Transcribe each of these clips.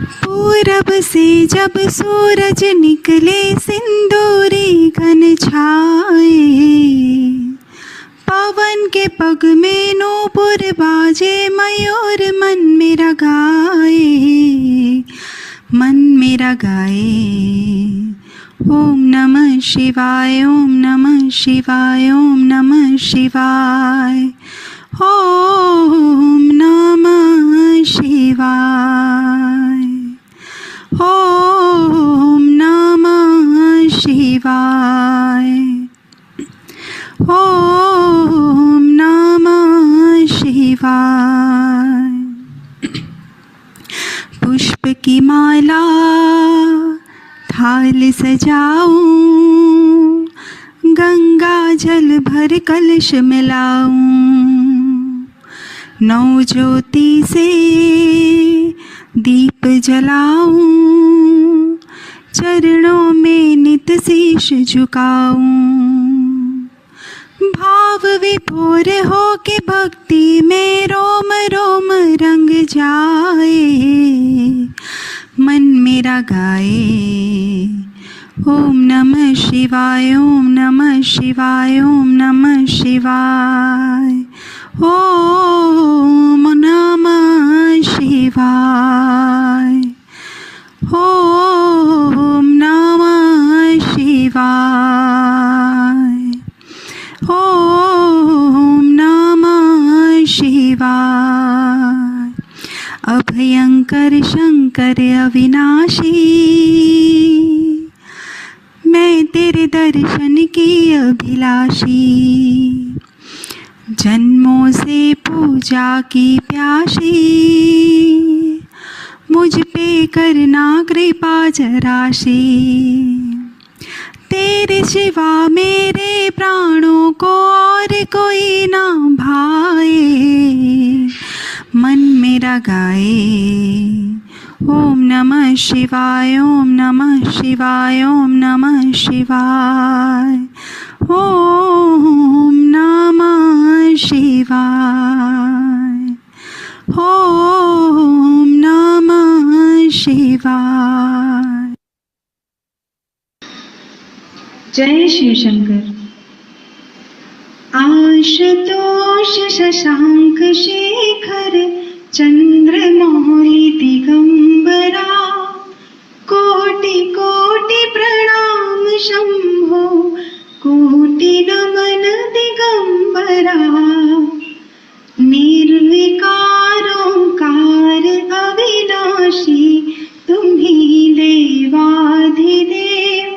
पूरब से जब सूरज निकले सिंदूरी घन छाए, पवन के पग में नूपुर बाजे, मयूर मन मेरा गाए, मन मेरा गाए। ओम नमः शिवाय, ओम नमः शिवाय, ओम नमः शिवाय, ओम नमः शिवाय, ओम नमः शिवाय, ओम नमः शिवाय। पुष्प की माला थाल सजाऊं, गंगा जल भर कलश मिलाऊं, नौ ज्योति से दीप जलाऊं, चरणों में नित शीश झुकाऊं, भाव विभोर हो के भक्ति में रोम रोम रंग जाए, मन मेरा गाए। ओम नमः शिवाय, ओम नमः शिवाय, ओम नमः शिवाय, ओम नमः शिवाय, ओम नमः शिवाय, ओम नमः शिवाय। अभयंकर शंकर अविनाशी, मैं तेरे दर्शन की अभिलाषी, जन्मों से पूजा की प्यासी, मुझ पे करना कृपा जराशी, तेरे सिवा मेरे प्राणों को और कोई ना भाए, मन मेरा गाए। ओम नमः शिवाय, ओम नमः शिवाय, ओम नमः शिवाय, ओम नमः शिवाय, ओम नमः शिवाय। जय शिव शंकर। आशुतोष शशांक शेखर चंद्रमौली दिगंबरा, कोटि कोटि प्रणाम शंभो, कोटि नमन दिगंबरा। निर्विकार ओंकार अविनाशी, तुम्ही देवाधिदेव,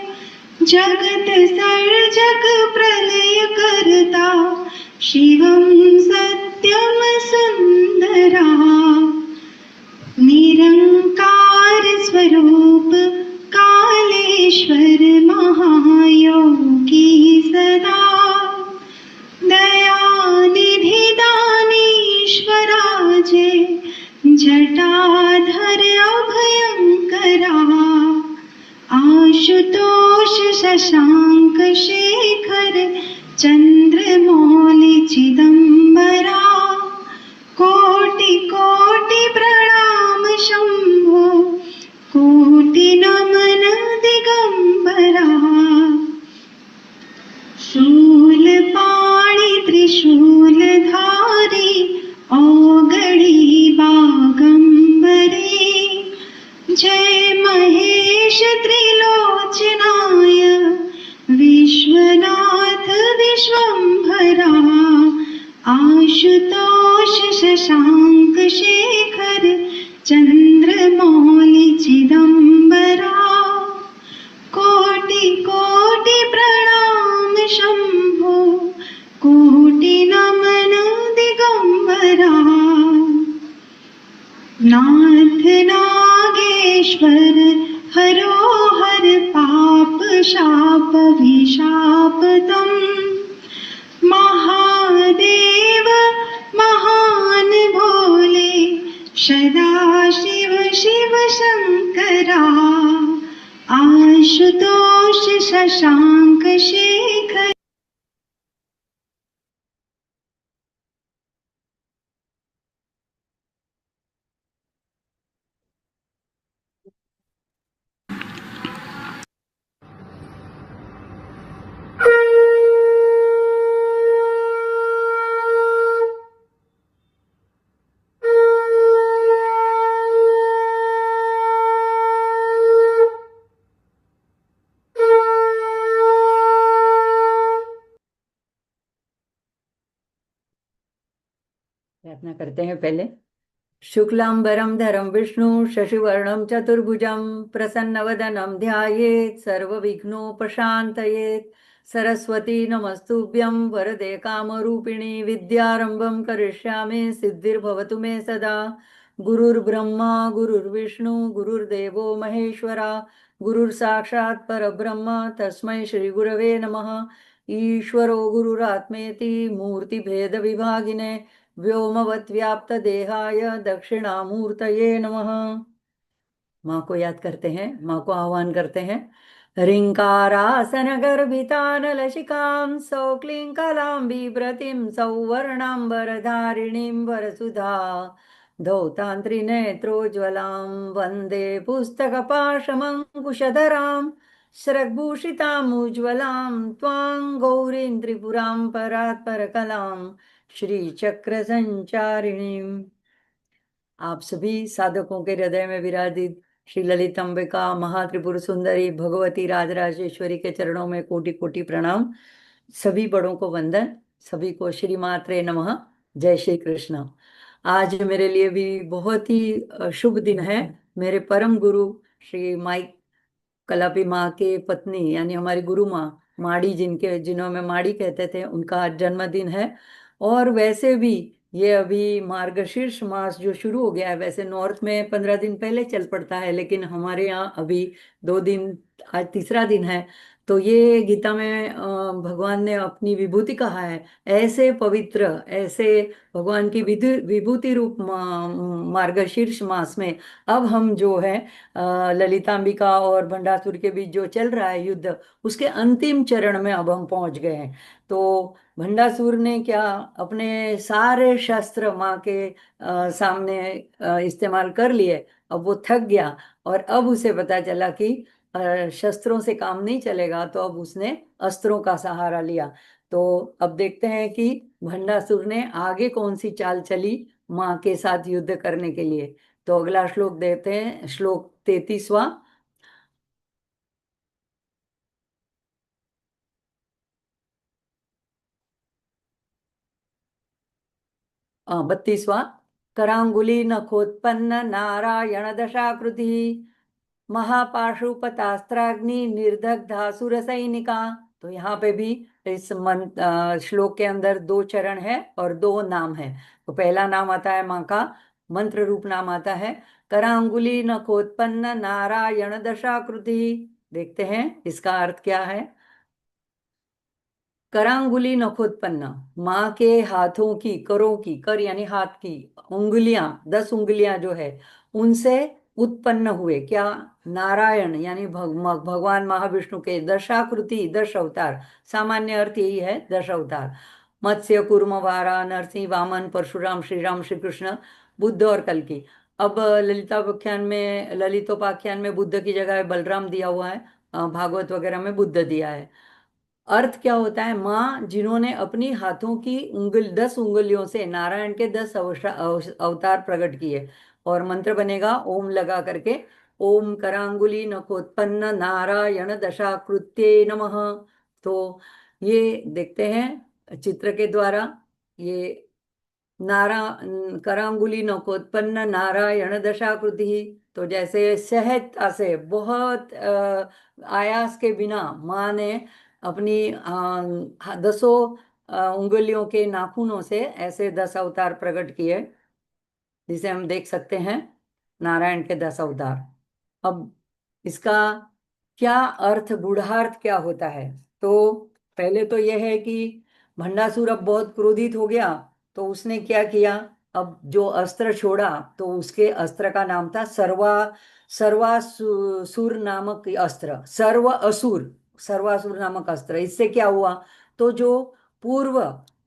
जगत सर्जक प्रलय करता, शिवं सत्यम सुंदरा। निरंकार स्वरूप कालेश्वर महायोगी सदा, दयानिधि दानीश्वराजे, जटाधर अभयंकरा। आशुतोष शशांक शेखर चंद्रमौली चिदंबरा, कोटि कोटि प्रणाम शंभो, कोटि नमन दिगंबरा। शूलपाणि त्रिशूलधारी, औगणी बागंबरे, जय महेश त्रिलोचनाय, विश्वनाथ विश्वंभरा। आशुतोष शशांक शेखर चंद्रमौली चिदंबरा, कोटि कोटि प्रणाम शंभो, कोटि नमन दिगंबरा। नाथ नागेश्वर हरो हर पाप शाप विशापतम, महादेव महान भोले, सदा शिव शिव शंकरा। आशुतोष शशांक शेखर प्रार्थना करते हैं पहले। शुक्लांबरं धरं विष्णु शशिवर्णं चतुर्भुजं प्रसन्नवदनं ध्यायेत् सर्वविघ्नोपशान्तयेत्। सरस्वती नमस्तुभ्यं वरदे कामरूपिणी विद्यारंभं करिष्यामि सिद्धिर्भवतु मे सदा। गुरुर्ब्रह्मा गुरुर्विष्णु गुरुर्देवो महेश्वरा गुरुर्साक्षात् परब्रह्म तस्मै श्रीगुरवे नमः। ईश्वरो गुरुरात्मेति मूर्तिभेदविभागिने व्योमवद्व्याप्तदेहाय दक्षिणामूर्तये नमः। माँ को याद करते हैं, माँ को आह्वान करते हैं। ह्रीङ्कारासन गर्भितानलशिखां सौक्लीं बिभ्रतीं सौवर्णाम्बरधारिणीं वरसुधा धौतान्त्रिनेत्रोज्ज्वलां वन्दे पुस्तकपाशमङ्कुशधरां स्रग्भूषितामुज्ज्वलां त्वां गौरीं त्रिपुरां परात्परकलां श्रीचक्रसञ्चारिणीम्। आप सभी साधकों के हृदय में विराजित श्री ललित अंबिका महात्रिपुर सुंदरी भगवती राजराजेश्वरी के चरणों में कोटि कोटि प्रणाम। सभी बड़ों को वंदन, सभी को श्री मात्रे नमः। जय श्री कृष्ण। आज मेरे लिए भी बहुत ही शुभ दिन है। मेरे परम गुरु श्री माई कलापी माँ के पत्नी यानी हमारी गुरु माँ माड़ी, जिन्हों में माड़ी कहते थे, उनका आज जन्मदिन है। और वैसे भी ये अभी मार्गशीर्ष मास जो शुरू हो गया है, वैसे नॉर्थ में 15 दिन पहले चल पड़ता है, लेकिन हमारे यहाँ अभी 2 दिन, आज तीसरा दिन है। तो ये गीता में भगवान ने अपनी विभूति कहा है। ऐसे पवित्र, ऐसे भगवान की विभूति रूप मार्गशीर्ष मास में अब हम जो है ललितांबिका और भंडासुर के बीच जो चल रहा है युद्ध, उसके अंतिम चरण में अब हम पहुंच गए हैं। तो भंडासुर ने क्या अपने सारे शस्त्र माँ के सामने इस्तेमाल कर लिए। अब वो थक गया और अब उसे पता चला कि शस्त्रों से काम नहीं चलेगा, तो अब उसने अस्त्रों का सहारा लिया। तो अब देखते हैं कि भंडासुर ने आगे कौन सी चाल चली माँ के साथ युद्ध करने के लिए। तो अगला श्लोक देते हैं, श्लोक 33वां। 32वां। करांगुली नखोत्पन्न नारायण दशाकृति महापाशुपतास्त्राग्नि निर्दग्धासुर सैनिका। तो यहाँ पे भी इस श्लोक के अंदर 2 चरण है और 2 नाम है। तो पहला नाम आता है माँ का मंत्र रूप नाम आता है करांगुली नखोत्पन्न नारायण दशाकृति। देखते हैं इसका अर्थ क्या है। करांगुली नखोत्पन्न, माँ के हाथों की, करों की, कर यानी हाथ की उंगलियां, 10 उंगलियां जो है उनसे उत्पन्न हुए क्या, नारायण यानी भगवान महाविष्णु के दशाकृति, 10 अवतार। सामान्य अर्थ यही है 10 अवतार। मत्स्य कूर्म वारा नरसिंह वामन परशुराम श्रीराम श्री कृष्ण बुद्ध और कल्कि। अब ललितोपाख्यान में बुद्ध की जगह बलराम दिया हुआ है, भागवत वगैरह में बुद्ध दिया है। अर्थ क्या होता है, माँ जिन्होंने अपनी हाथों की 10 उंगलियों से नारायण के 10 अवतार प्रकट किए। और मंत्र बनेगा ओम लगा करके, ओम करांगुली नखोत्पन्न नारायण दशाकृत्ये नमः। तो ये देखते हैं चित्र के द्वारा। ये नारा करांगुली नखोत्पन्न नारायण दशाकृति, तो जैसे सहजता से, बहुत आयास के बिना माँ ने अपनी 10 उंगलियों के नाखूनों से ऐसे 10 अवतार प्रकट किए, जिसे हम देख सकते हैं नारायण के 10 अवतार। अब इसका क्या अर्थ, गूढ़ार्थ क्या होता है। तो पहले तो यह है कि भंडासुर अब बहुत क्रोधित हो गया, तो उसने क्या किया, अब जो अस्त्र छोड़ा, तो उसके अस्त्र का नाम था सर्वासुर नामक अस्त्र। सर्वासुर नामक अस्त्र। इससे क्या हुआ, तो जो पूर्व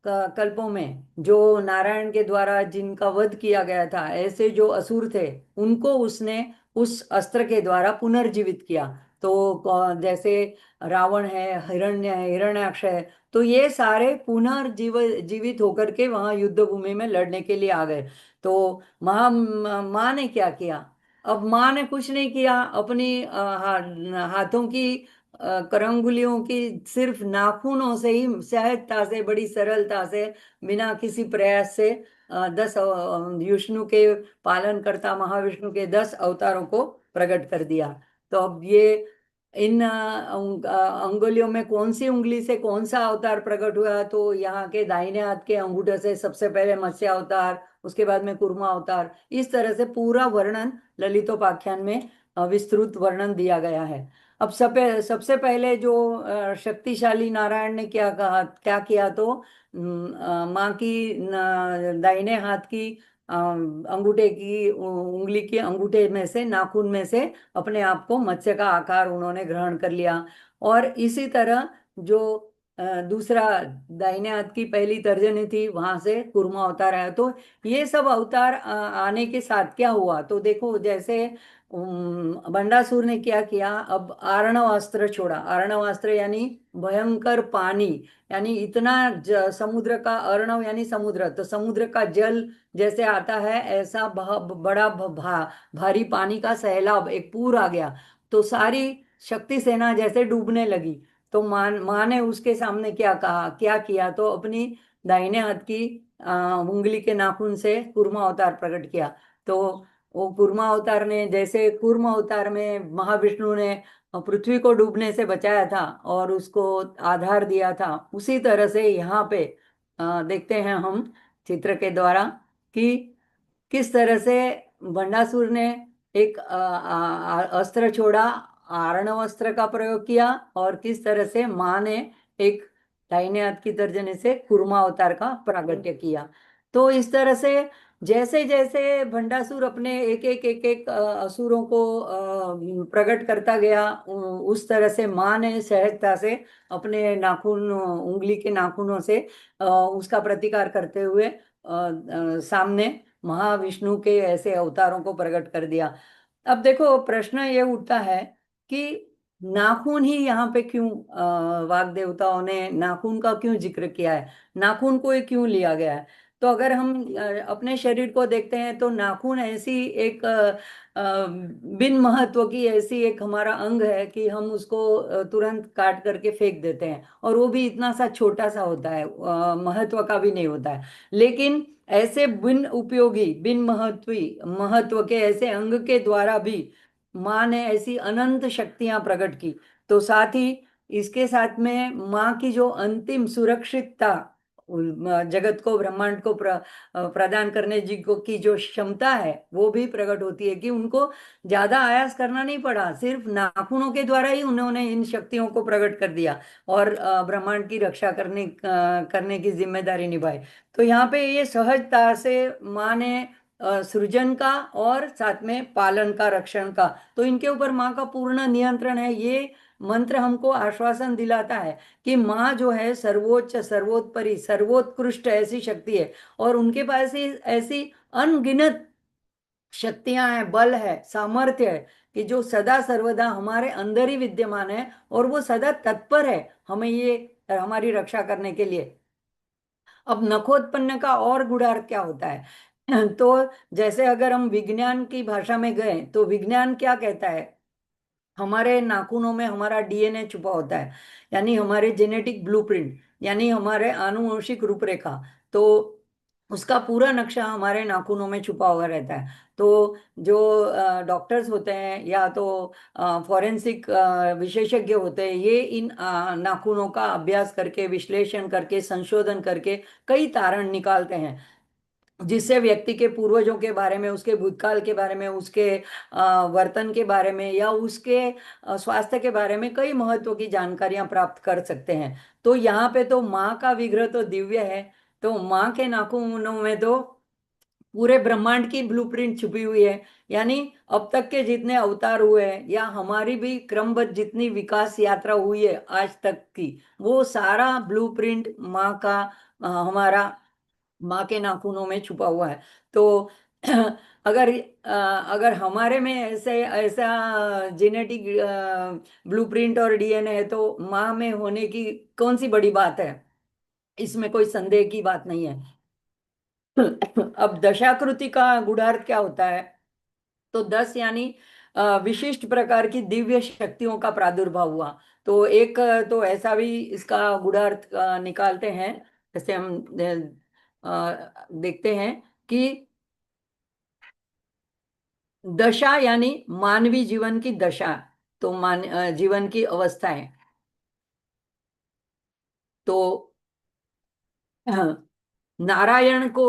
कल्पों में जो नारायण के द्वारा जिनका वध किया गया था, ऐसे जो असुर थे, उनको उसने उस अस्त्र के द्वारा पुनर्जीवित किया। तो जैसे रावण है, हिरण्य है, हिरण्याक्ष है, तो ये सारे पुनर्जीवित होकर के वहां युद्ध भूमि में लड़ने के लिए आ गए। तो माँ ने क्या किया, अब माँ ने कुछ नहीं किया, अपनी हाथों की करंगुलियों की सिर्फ नाखूनों से ही सहजता से, बड़ी सरलता से, बिना किसी प्रयास से विष्णु के पालन करता महाविष्णु के 10 अवतारों को प्रकट कर दिया। तो अब ये इन अंगुलियों में कौन सी उंगली से कौन सा अवतार प्रकट हुआ, तो यहाँ के दाहिने हाथ के अंगूठे से सबसे पहले मत्स्य अवतार, उसके बाद में कूर्मा अवतार, इस तरह से पूरा वर्णन ललितोपाख्यान में विस्तृत वर्णन दिया गया है। अब सबसे पहले जो शक्तिशाली नारायण ने क्या किया, तो माँ की दाहिने हाथ की अंगूठे की उंगली के अंगूठे में से, नाखून में से अपने आप को मत्स्य का आकार उन्होंने ग्रहण कर लिया। और इसी तरह जो दूसरा दाहिने हाथ की पहली तर्जनी थी, वहां से कूर्मा अवतार आया। तो ये सब अवतार आने के साथ क्या हुआ, तो देखो जैसे बंडासुर ने क्या किया, अब आर्णव अस्त्र छोड़ा। आर्णव अस्त्र यानी भयंकर पानी, यानी इतना समुद्र का, अर्णव यानी समुद्र, तो समुद्र का जल जैसे आता है ऐसा बड़ा भारी पानी का सैलाब एक पूर आ गया। तो सारी शक्ति सेना जैसे डूबने लगी। तो माँ ने उसके सामने क्या कहा, क्या किया, तो अपनी दाहिने हाथ की उंगली के नाखून से कूर्मा अवतार प्रकट किया। तो वो कूर्मा अवतार ने, जैसे कूर्मा अवतार में महाविष्णु ने पृथ्वी को डूबने से बचाया था और उसको आधार दिया था, उसी तरह से यहाँ पे देखते हैं हम चित्र के द्वारा कि किस तरह से भंडासुर ने एक अस्त्र छोड़ा, आरणव अस्त्र का प्रयोग किया, और किस तरह से माँ ने एक दाहिने हाथ की तर्जनी से कूर्मा अवतार का प्रागट्य किया। तो इस तरह से जैसे जैसे भंडासुर अपने एक एक असुरों को प्रकट करता गया, उस तरह से माँ ने सहजता से अपने नाखून, उंगली के नाखूनों से उसका प्रतिकार करते हुए सामने महाविष्णु के ऐसे अवतारों को प्रकट कर दिया। अब देखो प्रश्न ये उठता है कि नाखून ही यहाँ पे क्यों, वाग देवताओं ने नाखून का क्यों जिक्र किया है, नाखून को ही क्यों लिया गया है। तो अगर हम अपने शरीर को देखते हैं तो नाखून ऐसी एक बिन महत्व की ऐसी एक हमारा अंग है कि हम उसको तुरंत काट करके फेंक देते हैं, और वो भी इतना सा छोटा सा होता है, महत्व का भी नहीं होता है। लेकिन ऐसे बिन उपयोगी, बिन महत्व के ऐसे अंग के द्वारा भी माँ ने ऐसी अनंत शक्तियां प्रकट की। तो साथ ही इसके साथ में माँ की जो अंतिम सुरक्षितता, जगत को, ब्रह्मांड को प्रदान करने जी को की जो क्षमता है, वो भी प्रकट होती है कि उनको ज्यादा आयास करना नहीं पड़ा, सिर्फ नाखूनों के द्वारा ही उन्होंने इन शक्तियों को प्रकट कर दिया और ब्रह्मांड की रक्षा करने की जिम्मेदारी निभाई। तो यहाँ पे ये सहजता से माँ ने सृजन का और साथ में पालन का, रक्षण का, तो इनके ऊपर माँ का पूर्ण नियंत्रण है। ये मंत्र हमको आश्वासन दिलाता है कि माँ जो है सर्वोच्च, सर्वोत्परि, सर्वोत्कृष्ट ऐसी शक्ति है, और उनके पास ही ऐसी अनगिनत शक्तियां हैं, बल है, सामर्थ्य है कि जो सदा सर्वदा हमारे अंदर ही विद्यमान है, और वो सदा तत्पर है हमें ये हमारी रक्षा करने के लिए। अब नखोत्पन्न का और गूढ़ार्थ क्या होता है तो जैसे अगर हम विज्ञान की भाषा में गए तो विज्ञान क्या कहता है, हमारे नाखूनों में हमारा डीएनए छुपा होता है, यानी हमारे जेनेटिक ब्लूप्रिंट, यानी हमारे आनुवंशिक रूपरेखा। तो उसका पूरा नक्शा हमारे नाखूनों में छुपा हुआ रहता है। तो जो डॉक्टर्स होते हैं या तो फॉरेंसिक विशेषज्ञ होते हैं, ये इन नाखूनों का अभ्यास करके, विश्लेषण करके, संशोधन करके कई तारण निकालते हैं, जिससे व्यक्ति के पूर्वजों के बारे में, उसके भूतकाल के बारे में, उसके वर्तन के बारे में या उसके स्वास्थ्य के बारे में कई महत्व की जानकारियां प्राप्त कर सकते हैं। तो यहाँ पे तो माँ का विग्रह तो दिव्य है, तो माँ के नाखूनों में तो पूरे ब्रह्मांड की ब्लूप्रिंट छुपी हुई है। यानी अब तक के जितने अवतार हुए हैं या हमारी भी क्रमबद्ध जितनी विकास यात्रा हुई है आज तक की, वो सारा ब्लूप्रिंट माँ का, हमारा माँ के नाखूनों में छुपा हुआ है। तो अगर हमारे में ऐसे ऐसा जेनेटिक ब्लूप्रिंट और डीएनए है, तो माँ में होने की कौन सी बड़ी बात है, इसमें कोई संदेह की बात नहीं है। अब दशाकृति का गूढ़ार्थ क्या होता है, तो 10 यानी विशिष्ट प्रकार की दिव्य शक्तियों का प्रादुर्भाव हुआ। तो एक तो ऐसा भी इसका गूढ़ार्थ निकालते हैं, जैसे हम देखते हैं कि दशा यानी मानवी जीवन की दशा, तो जीवन की अवस्थाएं। तो नारायण को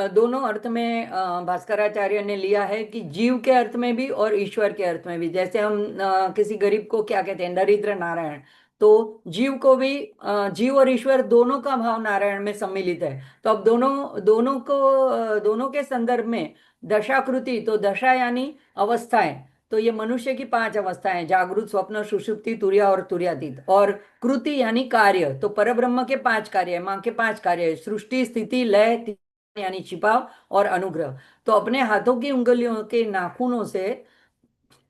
दोनों अर्थ में भास्कराचार्य ने लिया है, कि जीव के अर्थ में भी और ईश्वर के अर्थ में भी। जैसे हम किसी गरीब को क्या कहते हैं, दरिद्र नारायण, तो जीव को भी जीव और ईश्वर दोनों का भाव नारायण में सम्मिलित है। तो अब दोनों दोनों को दोनों के संदर्भ में दशाकृति, तो दशा यानी अवस्थाएं, तो ये मनुष्य की 5 अवस्थाएं, जागृत, स्वप्न, सुषुप्ति, तुर्या और तुर्यातीत। और कृति यानी कार्य, तो परब्रह्म के 5 कार्य है, माँ के 5 कार्य है, सृष्टि, स्थिति, लय यानी छिपाव और अनुग्रह। तो अपने हाथों की उंगलियों के नाखूनों से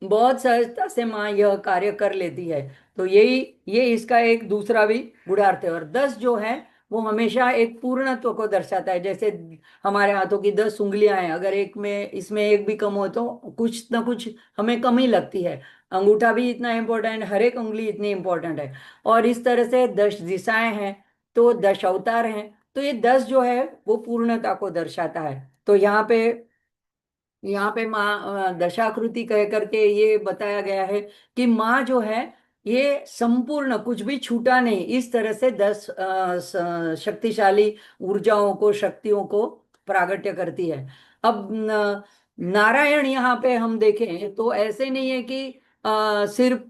बहुत सहजता से माँ यह कार्य कर लेती है। तो ये इसका एक दूसरा भी गुणार्थ है। और 10 जो है वो हमेशा एक पूर्णत्व को दर्शाता है। जैसे हमारे हाथों की 10 उंगलियां हैं, अगर एक में इसमें एक भी कम हो तो कुछ ना कुछ हमें कमी लगती है। अंगूठा भी इतना इम्पोर्टेंट, हर एक उंगली इतनी इम्पोर्टेंट है। और इस तरह से 10 दिशाएं हैं, तो 10 अवतार हैं। तो ये 10 जो है वो पूर्णता को दर्शाता है। तो यहाँ पे माँ दशाकृति कह करके ये बताया गया है कि माँ जो है ये संपूर्ण, कुछ भी छूटा नहीं, इस तरह से 10 शक्तिशाली ऊर्जाओं को, शक्तियों को प्रागट्य करती है। अब नारायण यहाँ पे हम देखें तो ऐसे नहीं है कि सिर्फ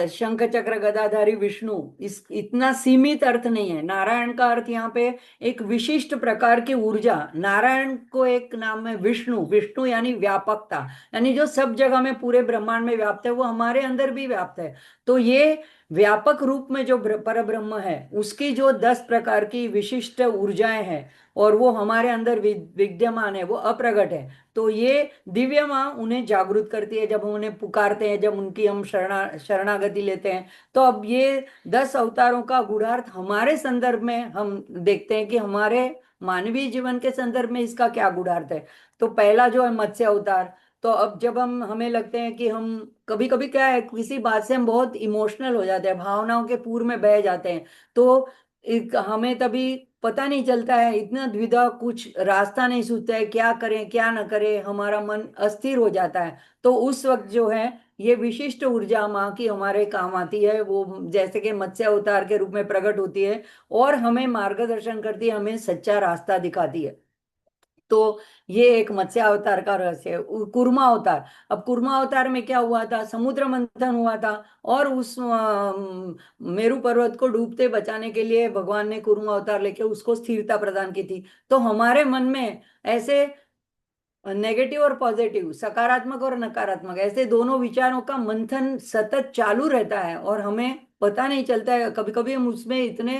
शंख चक्र गदाधारी विष्णु, इस इतना सीमित अर्थ नहीं है। नारायण का अर्थ यहाँ पे एक विशिष्ट प्रकार की ऊर्जा। नारायण को एक नाम है विष्णु, विष्णु यानी व्यापकता, यानी जो सब जगह में पूरे ब्रह्मांड में व्याप्त है वो हमारे अंदर भी व्याप्त है। तो ये व्यापक रूप में जो पर ब्रह्म है उसकी जो 10 प्रकार की विशिष्ट ऊर्जाएं हैं और वो हमारे अंदर विद्यमान है, वो अप्रगट है। तो ये दिव्य माँ उन्हें जागृत करती है, जब हम उन्हें पुकारते हैं, जब उनकी हम शरणागति लेते हैं। तो अब ये 10 अवतारों का गूढ़ार्थ हमारे संदर्भ में हम देखते हैं कि हमारे मानवीय जीवन के संदर्भ में इसका क्या गूढ़ार्थ है। तो पहला जो है मत्स्य अवतार। तो अब जब हमें लगते हैं कि हम कभी कभी क्या है, किसी बात से हम बहुत इमोशनल हो जाते हैं, भावनाओं के पूर में बह जाते हैं, तो हमें तभी पता नहीं चलता है, इतना द्विधा, कुछ रास्ता नहीं सूझता है, क्या करें क्या ना करें, हमारा मन अस्थिर हो जाता है। तो उस वक्त जो है ये विशिष्ट ऊर्जा माँ की हमारे काम आती है। वो जैसे कि मत्स्य अवतार के रूप में प्रकट होती है और हमें मार्गदर्शन करती है, हमें सच्चा रास्ता दिखाती है। तो ये एक मत्स्य अवतार का रहस्य है। कुर्मा अवतार, अब कुर्मा अवतार में क्या हुआ था, समुद्र मंथन हुआ था और उस मेरु पर्वत को डूबते बचाने के लिए भगवान ने कुर्मा अवतार लेके उसको स्थिरता प्रदान की थी। तो हमारे मन में ऐसे नेगेटिव और पॉजिटिव, सकारात्मक और नकारात्मक, ऐसे दोनों विचारों का मंथन सतत चालू रहता है और हमें पता नहीं चलता है। कभी कभी हम उसमें इतने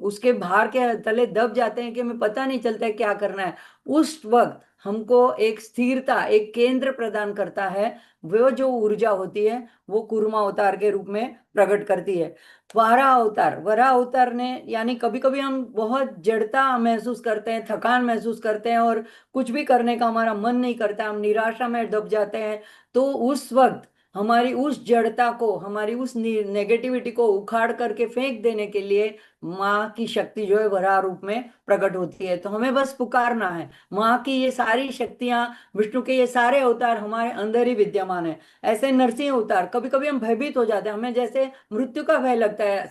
उसके भार के तले दब जाते हैं कि हमें पता नहीं चलता है क्या करना है। उस वक्त हमको एक स्थिरता, एक केंद्र प्रदान करता है, वो जो ऊर्जा होती है वो कूर्मा अवतार के रूप में प्रकट करती है। वराह अवतार ने, यानी कभी कभी हम बहुत जड़ता महसूस करते हैं, थकान महसूस करते हैं और कुछ भी करने का हमारा मन नहीं करता, हम निराशा में दब जाते हैं। तो उस वक्त हमारी उस जड़ता को, हमारी उस नेगेटिविटी को उखाड़ करके फेंक देने के लिए माँ की शक्ति जो है वराह रूप में प्रकट होती है। तो हमें बस पुकारना है। माँ की ये सारी शक्तियां, विष्णु के ये सारे अवतार हमारे अंदर ही विद्यमान है। ऐसे नरसिंह अवतार, कभी कभी हम भयभीत हो जाते हैं, हमें जैसे मृत्यु का भय लगता है,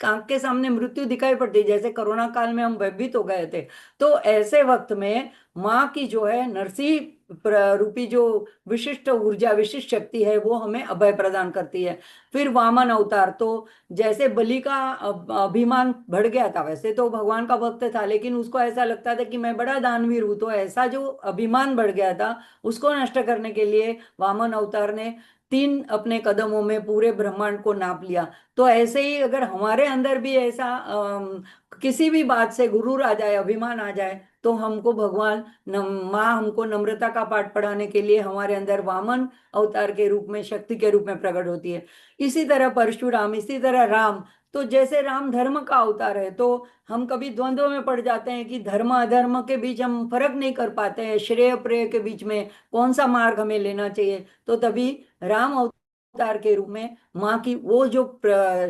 आंख के सामने मृत्यु दिखाई पड़ती है, जैसे कोरोना काल में हम भयभीत हो गए थे। तो ऐसे वक्त में माँ की जो है नरसिंह रूपी जो विशिष्ट ऊर्जा, विशिष्ट शक्ति है, वो हमें अभय प्रदान करती है। फिर वामन अवतार, तो जैसे बलि का अभिमान बढ़ गया था, वैसे तो भगवान का भक्त था लेकिन उसको ऐसा लगता था कि मैं बड़ा दानवीर हूं, तो ऐसा जो अभिमान बढ़ गया था उसको नष्ट करने के लिए वामन अवतार ने 3 अपने कदमों में पूरे ब्रह्मांड को नाप लिया। तो ऐसे ही अगर हमारे अंदर भी ऐसा किसी भी बात से गुरूर आ जाए, अभिमान आ जाए, तो हमको भगवान माँ हमको नम्रता का पाठ पढ़ाने के लिए हमारे अंदर वामन अवतार के रूप में, शक्ति के रूप में प्रकट होती है। इसी तरह परशुराम, इसी तरह राम। तो जैसे राम धर्म का अवतार है, तो हम कभी द्वंद्व में पड़ जाते हैं कि धर्म अधर्म के बीच हम फर्क नहीं कर पाते हैं, श्रेय प्रेय के बीच में कौन सा मार्ग हमें लेना चाहिए। तो तभी राम अवतार के रूप में माँ की वो जो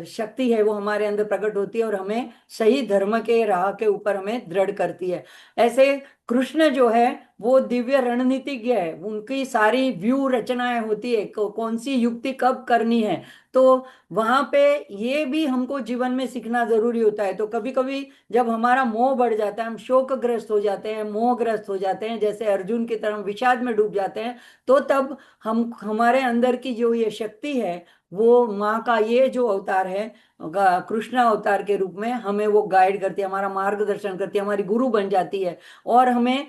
शक्ति है वो हमारे अंदर प्रकट होती है और हमें सही धर्म के राह के ऊपर हमें दृढ़ करती है। ऐसे कृष्ण जो है वो दिव्य रणनीतिज्ञ है, उनकी सारी व्यू रचनाएं होती है, कौन सी युक्ति कब करनी है। तो वहां पे ये भी हमको जीवन में सीखना जरूरी होता है। तो कभी कभी जब हमारा मोह बढ़ जाता है, हम शोकग्रस्त हो जाते हैं, मोहग्रस्त हो जाते हैं, जैसे अर्जुन की तरह विषाद में डूब जाते हैं, तो तब हम हमारे अंदर की जो ये शक्ति है वो माँ का ये जो अवतार है कृष्ण अवतार के रूप में हमें वो गाइड करती है, हमारा मार्गदर्शन करती है, हमारी गुरु बन जाती है और हमें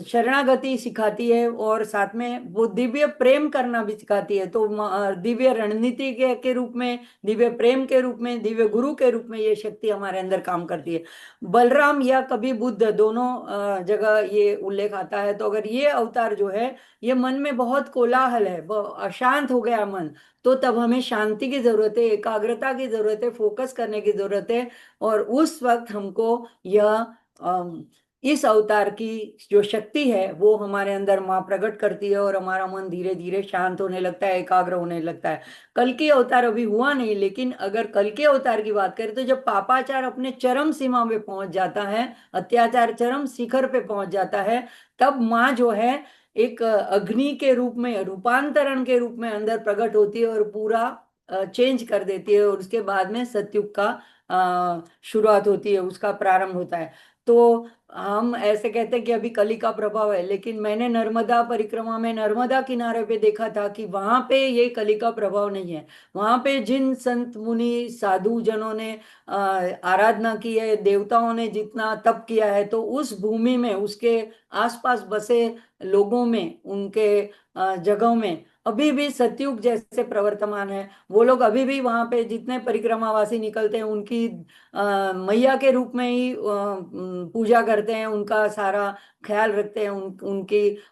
शरणागति सिखाती है और साथ में वो दिव्य प्रेम करना भी सिखाती है। तो दिव्य रणनीति के रूप में, दिव्य प्रेम के रूप में, दिव्य गुरु के रूप में ये शक्ति हमारे अंदर काम करती है। बलराम या कभी बुद्ध दोनों जगह ये उल्लेख आता है। तो अगर ये अवतार जो है ये मन में बहुत कोलाहल है, अशांत हो गया मन, तो तब हमें शांति की जरूरत है, एकाग्रता की जरूरत है, फोकस करने की जरूरत है। और उस वक्त हमको यह इस अवतार की जो शक्ति है वो हमारे अंदर माँ प्रकट करती है और हमारा मन धीरे धीरे शांत होने लगता है, एकाग्र होने लगता है। कल की अवतार अभी हुआ नहीं, लेकिन अगर कल के अवतार की बात करें तो जब पापाचार अपने चरम सीमा पे पहुंच जाता है, अत्याचार चरम शिखर पे पहुंच जाता है, तब माँ जो है एक अग्नि के रूप में, रूपांतरण के रूप में अंदर प्रकट होती है और पूरा चेंज कर देती है। और उसके बाद में सतयुग का शुरुआत होती है, उसका प्रारंभ होता है। तो हम ऐसे कहते हैं कि अभी कली का प्रभाव है, लेकिन मैंने नर्मदा परिक्रमा में नर्मदा किनारे पे देखा था कि वहां पे ये कली का प्रभाव नहीं है। वहां पे जिन संत मुनि साधु जनों ने आराधना की है, देवताओं ने जितना तप किया है, तो उस भूमि में, उसके आसपास बसे लोगों में, उनके जगहों में अभी भी सतयुग जैसे प्रवर्तमान है। वो लोग अभी भी वहां पे जितने परिक्रमावासी निकलते हैं उनकी मैया के रूप में ही पूजा करते हैं, उनका सारा ख्याल रखते हैं,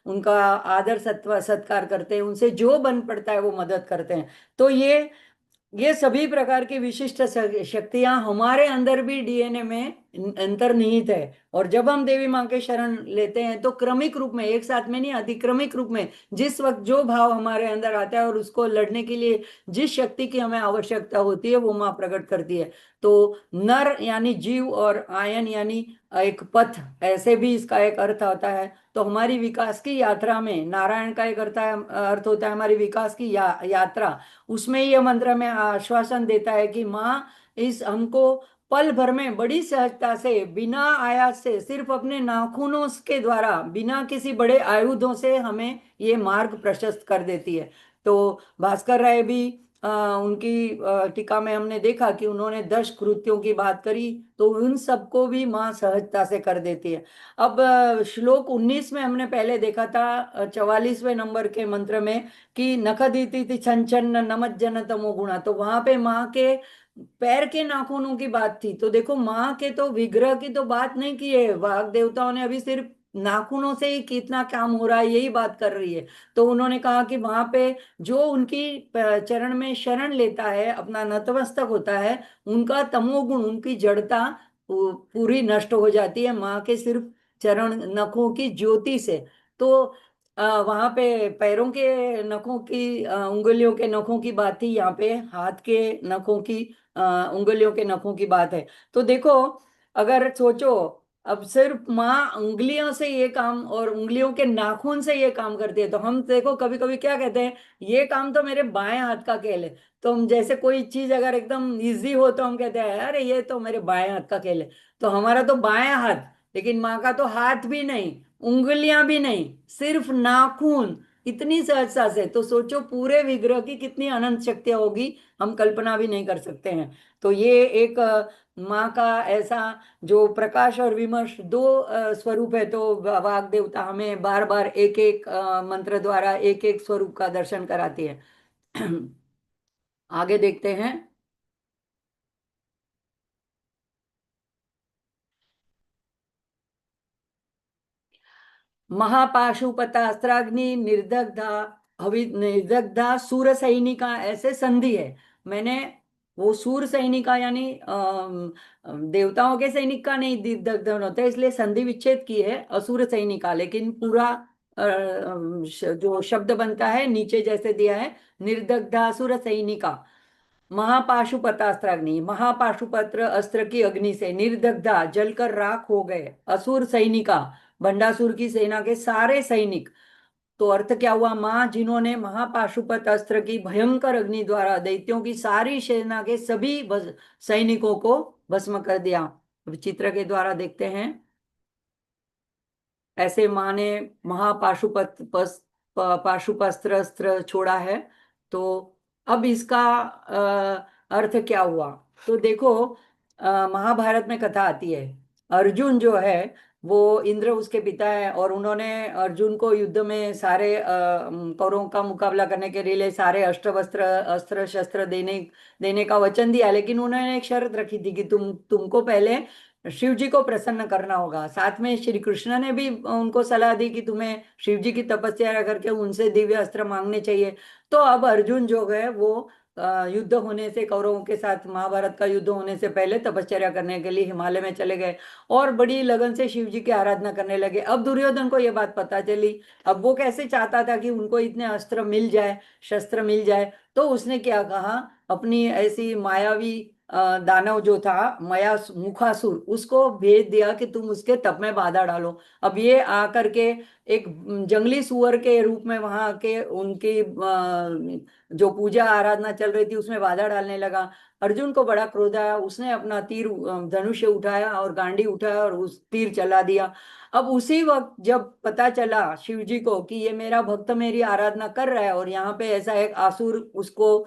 उनका आदर सत्कार करते हैं, उनसे जो बन पड़ता है वो मदद करते हैं। तो ये सभी प्रकार की विशिष्ट शक्तियां हमारे अंदर भी डीएनए में अंतर्निहित है। और जब हम देवी माँ के शरण लेते हैं तो क्रमिक रूप में, एक साथ में नहीं आती, क्रमिक रूप में जिस वक्त जो भाव हमारे अंदर आता है और उसको लड़ने के लिए जिस शक्ति की हमें आवश्यकता होती है वो माँ प्रकट करती है। तो नर यानी जीव और आयन यानी एक पथ, ऐसे भी इसका एक अर्थ होता है। तो हमारी विकास की यात्रा में नारायण का एक अर्थ होता है हमारी विकास की यात्रा। उसमें यह मंत्र में आश्वासन देता है कि माँ इस हमको पल भर में बड़ी सहजता से, बिना आयास से, सिर्फ अपने नाखूनों के द्वारा, बिना किसी बड़े आयुधों से हमें ये मार्ग प्रशस्त कर देती है। तो भास्कर राय भी उनकी टीका में हमने देखा कि उन्होंने 10 कृत्यों की बात करी, तो उन सबको भी माँ सहजता से कर देती है। अब श्लोक 19 में हमने पहले देखा था 44वें नंबर के मंत्र में कि नखदीति छंचन नमज्जन तमो गुणा, तो वहां पे माँ के पैर के नाखूनों की बात थी। तो देखो माँ के तो विग्रह की तो बात नहीं की है, वाग देवताओं ने अभी सिर्फ नाखूनों से ही कितना काम हो रहा है यही बात कर रही है। तो उन्होंने कहा कि वहां पे जो उनकी चरण में शरण लेता है, अपना नतमस्तक होता है, उनका तमोगुण, उनकी जड़ता पूरी नष्ट हो जाती है माँ के सिर्फ चरण नखों की ज्योति से। तो वहां पे पैरों के नखों की, उंगलियों के नखों की बात थी, यहाँ पे हाथ के नखों की, उंगलियों के नखों की बात है। तो देखो अगर सोचो, अब सिर्फ माँ उंगलियों से ये काम और उंगलियों के नाखून से ये काम करती है, तो हम देखो कभी कभी क्या कहते हैं, ये काम तो मेरे बाएं हाथ का खेल है। तो हम जैसे कोई चीज अगर एकदम इजी हो तो हम कहते हैं अरे ये तो मेरे बाएं हाथ का खेल है। तो हमारा तो बाएं हाथ, लेकिन माँ का तो हाथ भी नहीं, उंगलियां भी नहीं, सिर्फ नाखून, इतनी सहजता से। तो सोचो पूरे विग्रह की कितनी अनंत शक्तियां होगी, हम कल्पना भी नहीं कर सकते हैं। तो ये एक माँ का ऐसा जो प्रकाश और विमर्श दो स्वरूप है। तो वाग देवता हमें बार बार एक एक मंत्र द्वारा एक एक स्वरूप का दर्शन कराती है। आगे देखते हैं। महापाशुपतास्त्राग्नि निर्दग्धा, हवि निर्दग्धा सूर सैनिका, ऐसे संधि है। मैंने वो सूर सैनिका यानी देवताओं के सैनिक का नहीं दग्धन होता है, इसलिए संधि विच्छेद की है असुर सैनिका, लेकिन पूरा जो शब्द बनता है नीचे जैसे दिया है, निर्दग्धासुर सैनिका, महापाशुपतास्त्र अग्नि, महापाशुपत्र अस्त्र की अग्नि से निर्दग्धा जलकर राख हो गए असुर सैनिका, भंडासुर की सेना के सारे सैनिक। तो अर्थ क्या हुआ, माँ जिन्होंने महापाशुपत अस्त्र की भयंकर अग्नि द्वारा दैत्यों की सारी सेना के सभी सैनिकों को भस्म कर दिया। अब चित्र के द्वारा देखते हैं, ऐसे माँ ने पाशुपस्त्र अस्त्र छोड़ा है। तो अब इसका अर्थ क्या हुआ, तो देखो, महाभारत में कथा आती है, अर्जुन जो है वो इंद्र उसके पिता है, और उन्होंने अर्जुन को युद्ध में सारे कौरवों का मुकाबला करने के लिए सारे अस्त्र वस्त्र अस्त्र शस्त्र देने देने का वचन दिया, लेकिन उन्होंने एक शर्त रखी थी कि तुमको पहले शिव जी को प्रसन्न करना होगा। साथ में श्री कृष्ण ने भी उनको सलाह दी कि तुम्हें शिव जी की तपस्या करके उनसे दिव्य अस्त्र मांगने चाहिए। तो अब अर्जुन जो है वो युद्ध होने से, कौरवों के साथ महाभारत का युद्ध होने से पहले तपश्चर्या करने के लिए हिमालय में चले गए और बड़ी लगन से शिव जी की आराधना करने लगे। अब दुर्योधन को यह बात पता चली, अब वो कैसे चाहता था कि उनको इतने अस्त्र मिल जाए, शस्त्र मिल जाए, तो उसने क्या कहा, अपनी ऐसी मायावी दानव जो था मया मुखासुर, उसको भेज दिया कि तुम उसके तप में बाधा डालो। अब ये आकर के एक जंगली सुअर के रूप में वहां के उनकी जो पूजा आराधना चल रही थी उसमें बाधा डालने लगा। अर्जुन को बड़ा क्रोध आया, उसने अपना तीर धनुष्य उठाया और गांडी उठाया और उस तीर चला दिया। अब उसी वक्त जब पता चला शिव जी को कि ये मेरा भक्त मेरी आराधना कर रहा है और यहाँ पे ऐसा एक आसुर उसको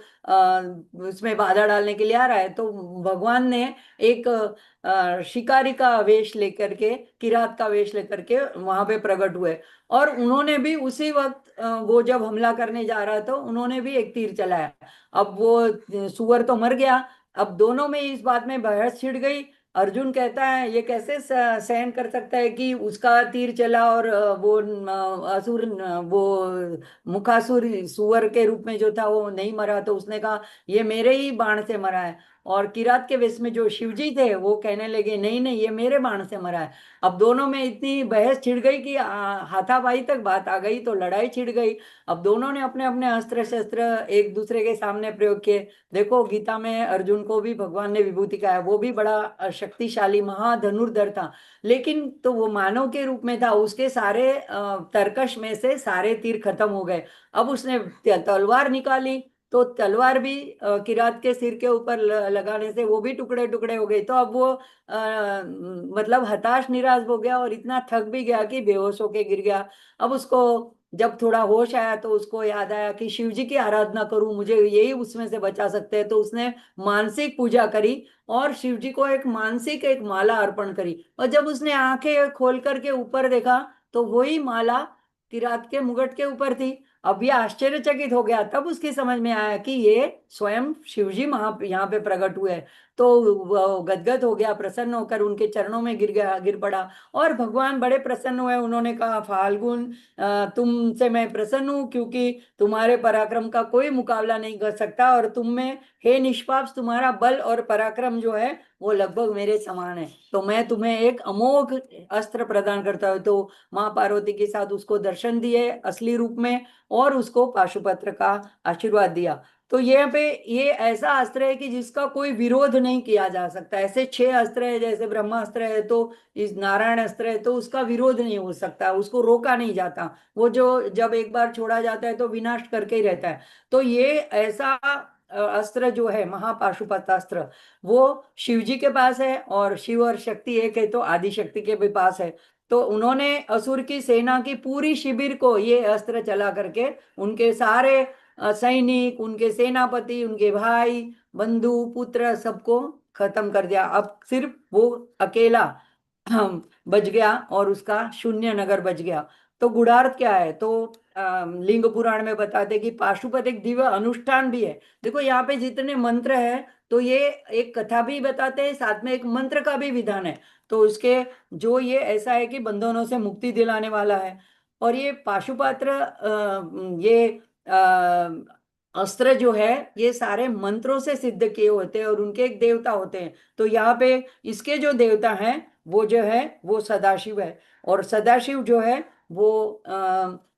उसमें बाधा डालने के लिए आ रहा है, तो भगवान ने एक शिकारी का वेश लेकर के, किरात का वेश लेकर के वहां पे प्रकट हुए, और उन्होंने भी उसी वक्त वो जब हमला करने जा रहा था उन्होंने भी एक तीर चलाया। अब वो सुअर तो मर गया। अब दोनों में इस बात में बहस छिड़ गई। अर्जुन कहता है ये कैसे सहन कर सकता है कि उसका तीर चला और वो असुर वो मुखासुर सुअर के रूप में जो था वो नहीं मरा, तो उसने कहा ये मेरे ही बाण से मरा है। और किरात के वेश में जो शिवजी थे वो कहने लगे नहीं नहीं ये मेरे बाण से मरा है। अब दोनों में इतनी बहस छिड़ गई कि हाथापाई तक बात आ गई, तो लड़ाई छिड़ गई। अब दोनों ने अपने अपने अस्त्र शस्त्र एक दूसरे के सामने प्रयोग किए। देखो गीता में अर्जुन को भी भगवान ने विभूति कहा है, वो भी बड़ा शक्तिशाली महाधनुर्धर था, लेकिन तो वो मानव के रूप में था, उसके सारे तरकश में से सारे तीर खत्म हो गए। अब उसने तलवार निकाली तो तलवार भी किरात के सिर के ऊपर लगाने से वो भी टुकड़े टुकड़े हो गए। तो अब वो मतलब हताश निराश हो गया और इतना थक भी गया कि बेहोश होके गिर गया। अब उसको जब थोड़ा होश आया तो उसको याद आया कि शिव जी की आराधना करूं, मुझे यही उसमें से बचा सकते हैं। तो उसने मानसिक पूजा करी और शिव जी को एक मानसिक एक माला अर्पण करी, और जब उसने आंखें खोल करके ऊपर देखा तो वही माला किरात के मुगट के ऊपर थी। अब ये आश्चर्यचकित हो गया, तब उसकी समझ में आया कि ये स्वयं शिवजी यहाँ पे प्रकट हुए। तो वो गदगद हो गया, प्रसन्न होकर उनके चरणों में गिर गया, गिर पड़ा, और भगवान बड़े प्रसन्न हुए। उन्होंने कहा फाल्गुन तुमसे मैं प्रसन्न हूँ क्योंकि तुम्हारे पराक्रम का कोई मुकाबला नहीं कर सकता, और तुम में हे निष्पाप तुम्हारा बल और पराक्रम जो है वो लगभग मेरे समान है, तो मैं तुम्हें एक अमोघ अस्त्र प्रदान करता हूँ। तो माँ पार्वती के साथ उसको दर्शन दिए असली रूप में और उसको पाशुपत्र का आशीर्वाद दिया। तो यहाँ पे ये ऐसा अस्त्र है कि जिसका कोई विरोध नहीं किया जा सकता। ऐसे 6 अस्त्र है, जैसे ब्रह्मास्त्र है तो इस नारायण अस्त्र है, तो उसका विरोध नहीं हो सकता, उसको रोका नहीं जाता। वो जो जब एक बार छोड़ा जाता है तो विनाश करके ही रहता है। तो ये ऐसा अस्त्र जो है महापाशुपतास्त्र, वो शिव जी के पास है, और शिव और शक्ति एक है तो आदि शक्ति के भी पास है। तो उन्होंने असुर की सेना की पूरी शिविर को ये अस्त्र चला करके उनके सारे सैनिक, उनके सेनापति, उनके भाई बंधु पुत्र सबको खत्म कर दिया। अब सिर्फ वो अकेला बच गया और उसका शून्य नगर बच गया। तो गुणार्थ क्या है, तो लिंग पुराण में बताते कि पाशुपत एक दिव्य अनुष्ठान भी है। देखो यहाँ पे जितने मंत्र है तो ये एक कथा भी बताते हैं, साथ में एक मंत्र का भी विधान है। तो उसके जो ये ऐसा है कि बंधनों से मुक्ति दिलाने वाला है। और ये पाशुपात्र ये अस्त्र जो है ये सारे मंत्रों से सिद्ध किए होते हैं और उनके एक देवता होते हैं। तो यहाँ पे इसके जो देवता हैं वो जो है वो सदाशिव है, और सदाशिव जो है वो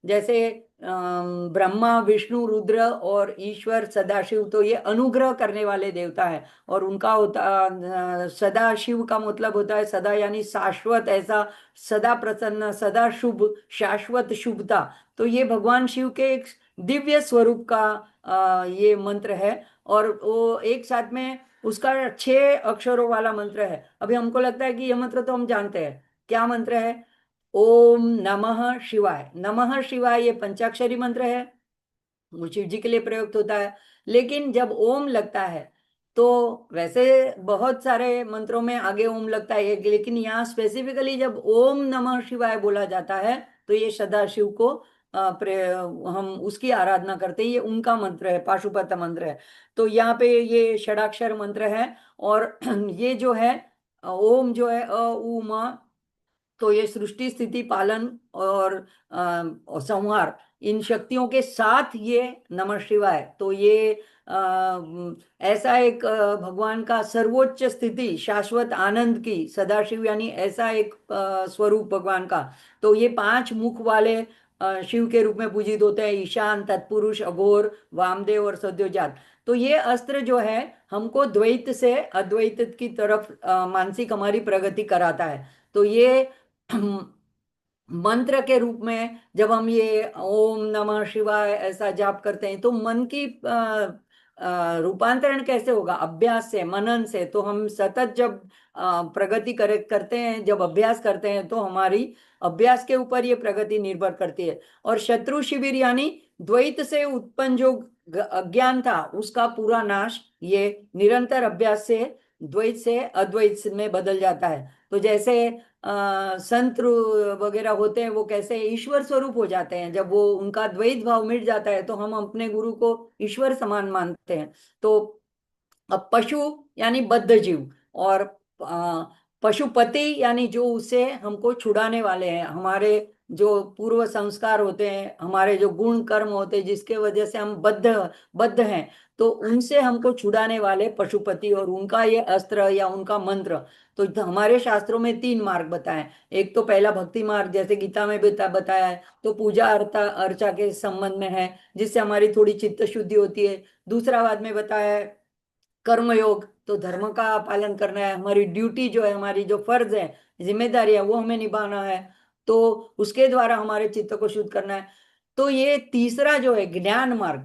जैसे ब्रह्मा, विष्णु, रुद्र और ईश्वर सदाशिव, तो ये अनुग्रह करने वाले देवता है। और उनका होता सदाशिव का मतलब होता है सदा, यानी शाश्वत, ऐसा सदा प्रसन्न, सदा शुभ, शाश्वत शुभता। तो ये भगवान शिव के एक दिव्य स्वरूप का ये मंत्र है। और वो एक साथ में उसका 6 अक्षरों वाला मंत्र है। अभी हमको लगता है कि यह मंत्र तो हम जानते हैं, क्या मंत्र है? ओम नमः शिवाय। नमः शिवाय ये पंचाक्षरी मंत्र है, वो शिव जी के लिए प्रयुक्त होता है। लेकिन जब ओम लगता है, तो वैसे बहुत सारे मंत्रों में आगे ओम लगता है, लेकिन यहाँ स्पेसिफिकली जब ओम नमः शिवाय बोला जाता है, तो ये सदाशिव को हम उसकी आराधना करते हैं। ये उनका मंत्र है, पाशुपत मंत्र है। तो यहाँ पे ये षडाक्षर मंत्र है। और ये जो है ओम जो है अ उ म, तो ये सृष्टि, स्थिति, पालन और संहार, इन शक्तियों के साथ ये नमः शिवाय। तो ये ऐसा एक भगवान का सर्वोच्च स्थिति, शाश्वत आनंद की, सदाशिव यानी ऐसा एक स्वरूप भगवान का। तो ये 5 मुख वाले शिव के रूप में पूजित होते हैं, ईशान, तत्पुरुष, अघोर, वामदेव और सद्योजात। तो ये अस्त्र जो है हमको द्वैत से अद्वैत की तरफ मानसिक हमारी प्रगति कराता है। तो ये मंत्र के रूप में जब हम ये ओम नमः शिवाय ऐसा जाप करते हैं, तो मन की रूपांतरण कैसे होगा? अभ्यास से, मनन से। तो हम सतत जब प्रगति करते हैं, जब अभ्यास करते हैं, तो हमारी अभ्यास के ऊपर ये प्रगति निर्भर करती है। और शत्रु शिविर यानी द्वैत से उत्पन्न जो अज्ञान था, उसका पूरा नाश ये निरंतर अभ्यास से द्वैत से अद्वैत में बदल जाता है। तो जैसे संत वगैरह होते हैं, वो कैसे ईश्वर स्वरूप हो जाते हैं, जब वो उनका द्वैत भाव मिट जाता है, तो हम अपने गुरु को ईश्वर समान मानते हैं। तो अब पशु यानी बद्ध जीव, और पशुपति यानी जो उसे हमको छुड़ाने वाले हैं, हमारे जो पूर्व संस्कार होते हैं, हमारे जो गुण कर्म होते हैं, जिसके वजह से हम बद्ध बद्ध हैं, तो उनसे हमको छुड़ाने वाले पशुपति, और उनका ये अस्त्र या उनका मंत्र। तो हमारे शास्त्रों में 3 मार्ग बताए। एक तो पहला भक्ति मार्ग, जैसे गीता में बताया है, तो पूजा अर्चा के संबंध में है, जिससे हमारी थोड़ी चित्त शुद्धि होती है। दूसरा बाद में बताया है कर्मयोग, तो धर्म का पालन करना है, हमारी ड्यूटी जो है, हमारी जो फर्ज है, जिम्मेदारी है, वो हमें निभाना है। तो उसके द्वारा हमारे चित्त को शुद्ध करना है। तो ये तीसरा जो है ज्ञान मार्ग,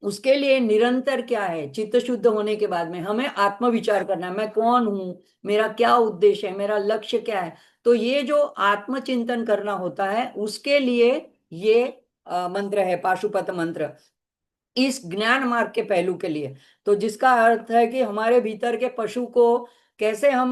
उसके लिए निरंतर क्या है, चित्त शुद्ध होने के बाद में हमें आत्मविचार करना है, मैं कौन हूं, मेरा क्या उद्देश्य है, मेरा लक्ष्य क्या है। तो ये जो आत्मचिंतन करना होता है, उसके लिए ये मंत्र है, पाशुपत मंत्र, इस ज्ञान मार्ग के पहलू के लिए। तो जिसका अर्थ है कि हमारे भीतर के पशु को कैसे हम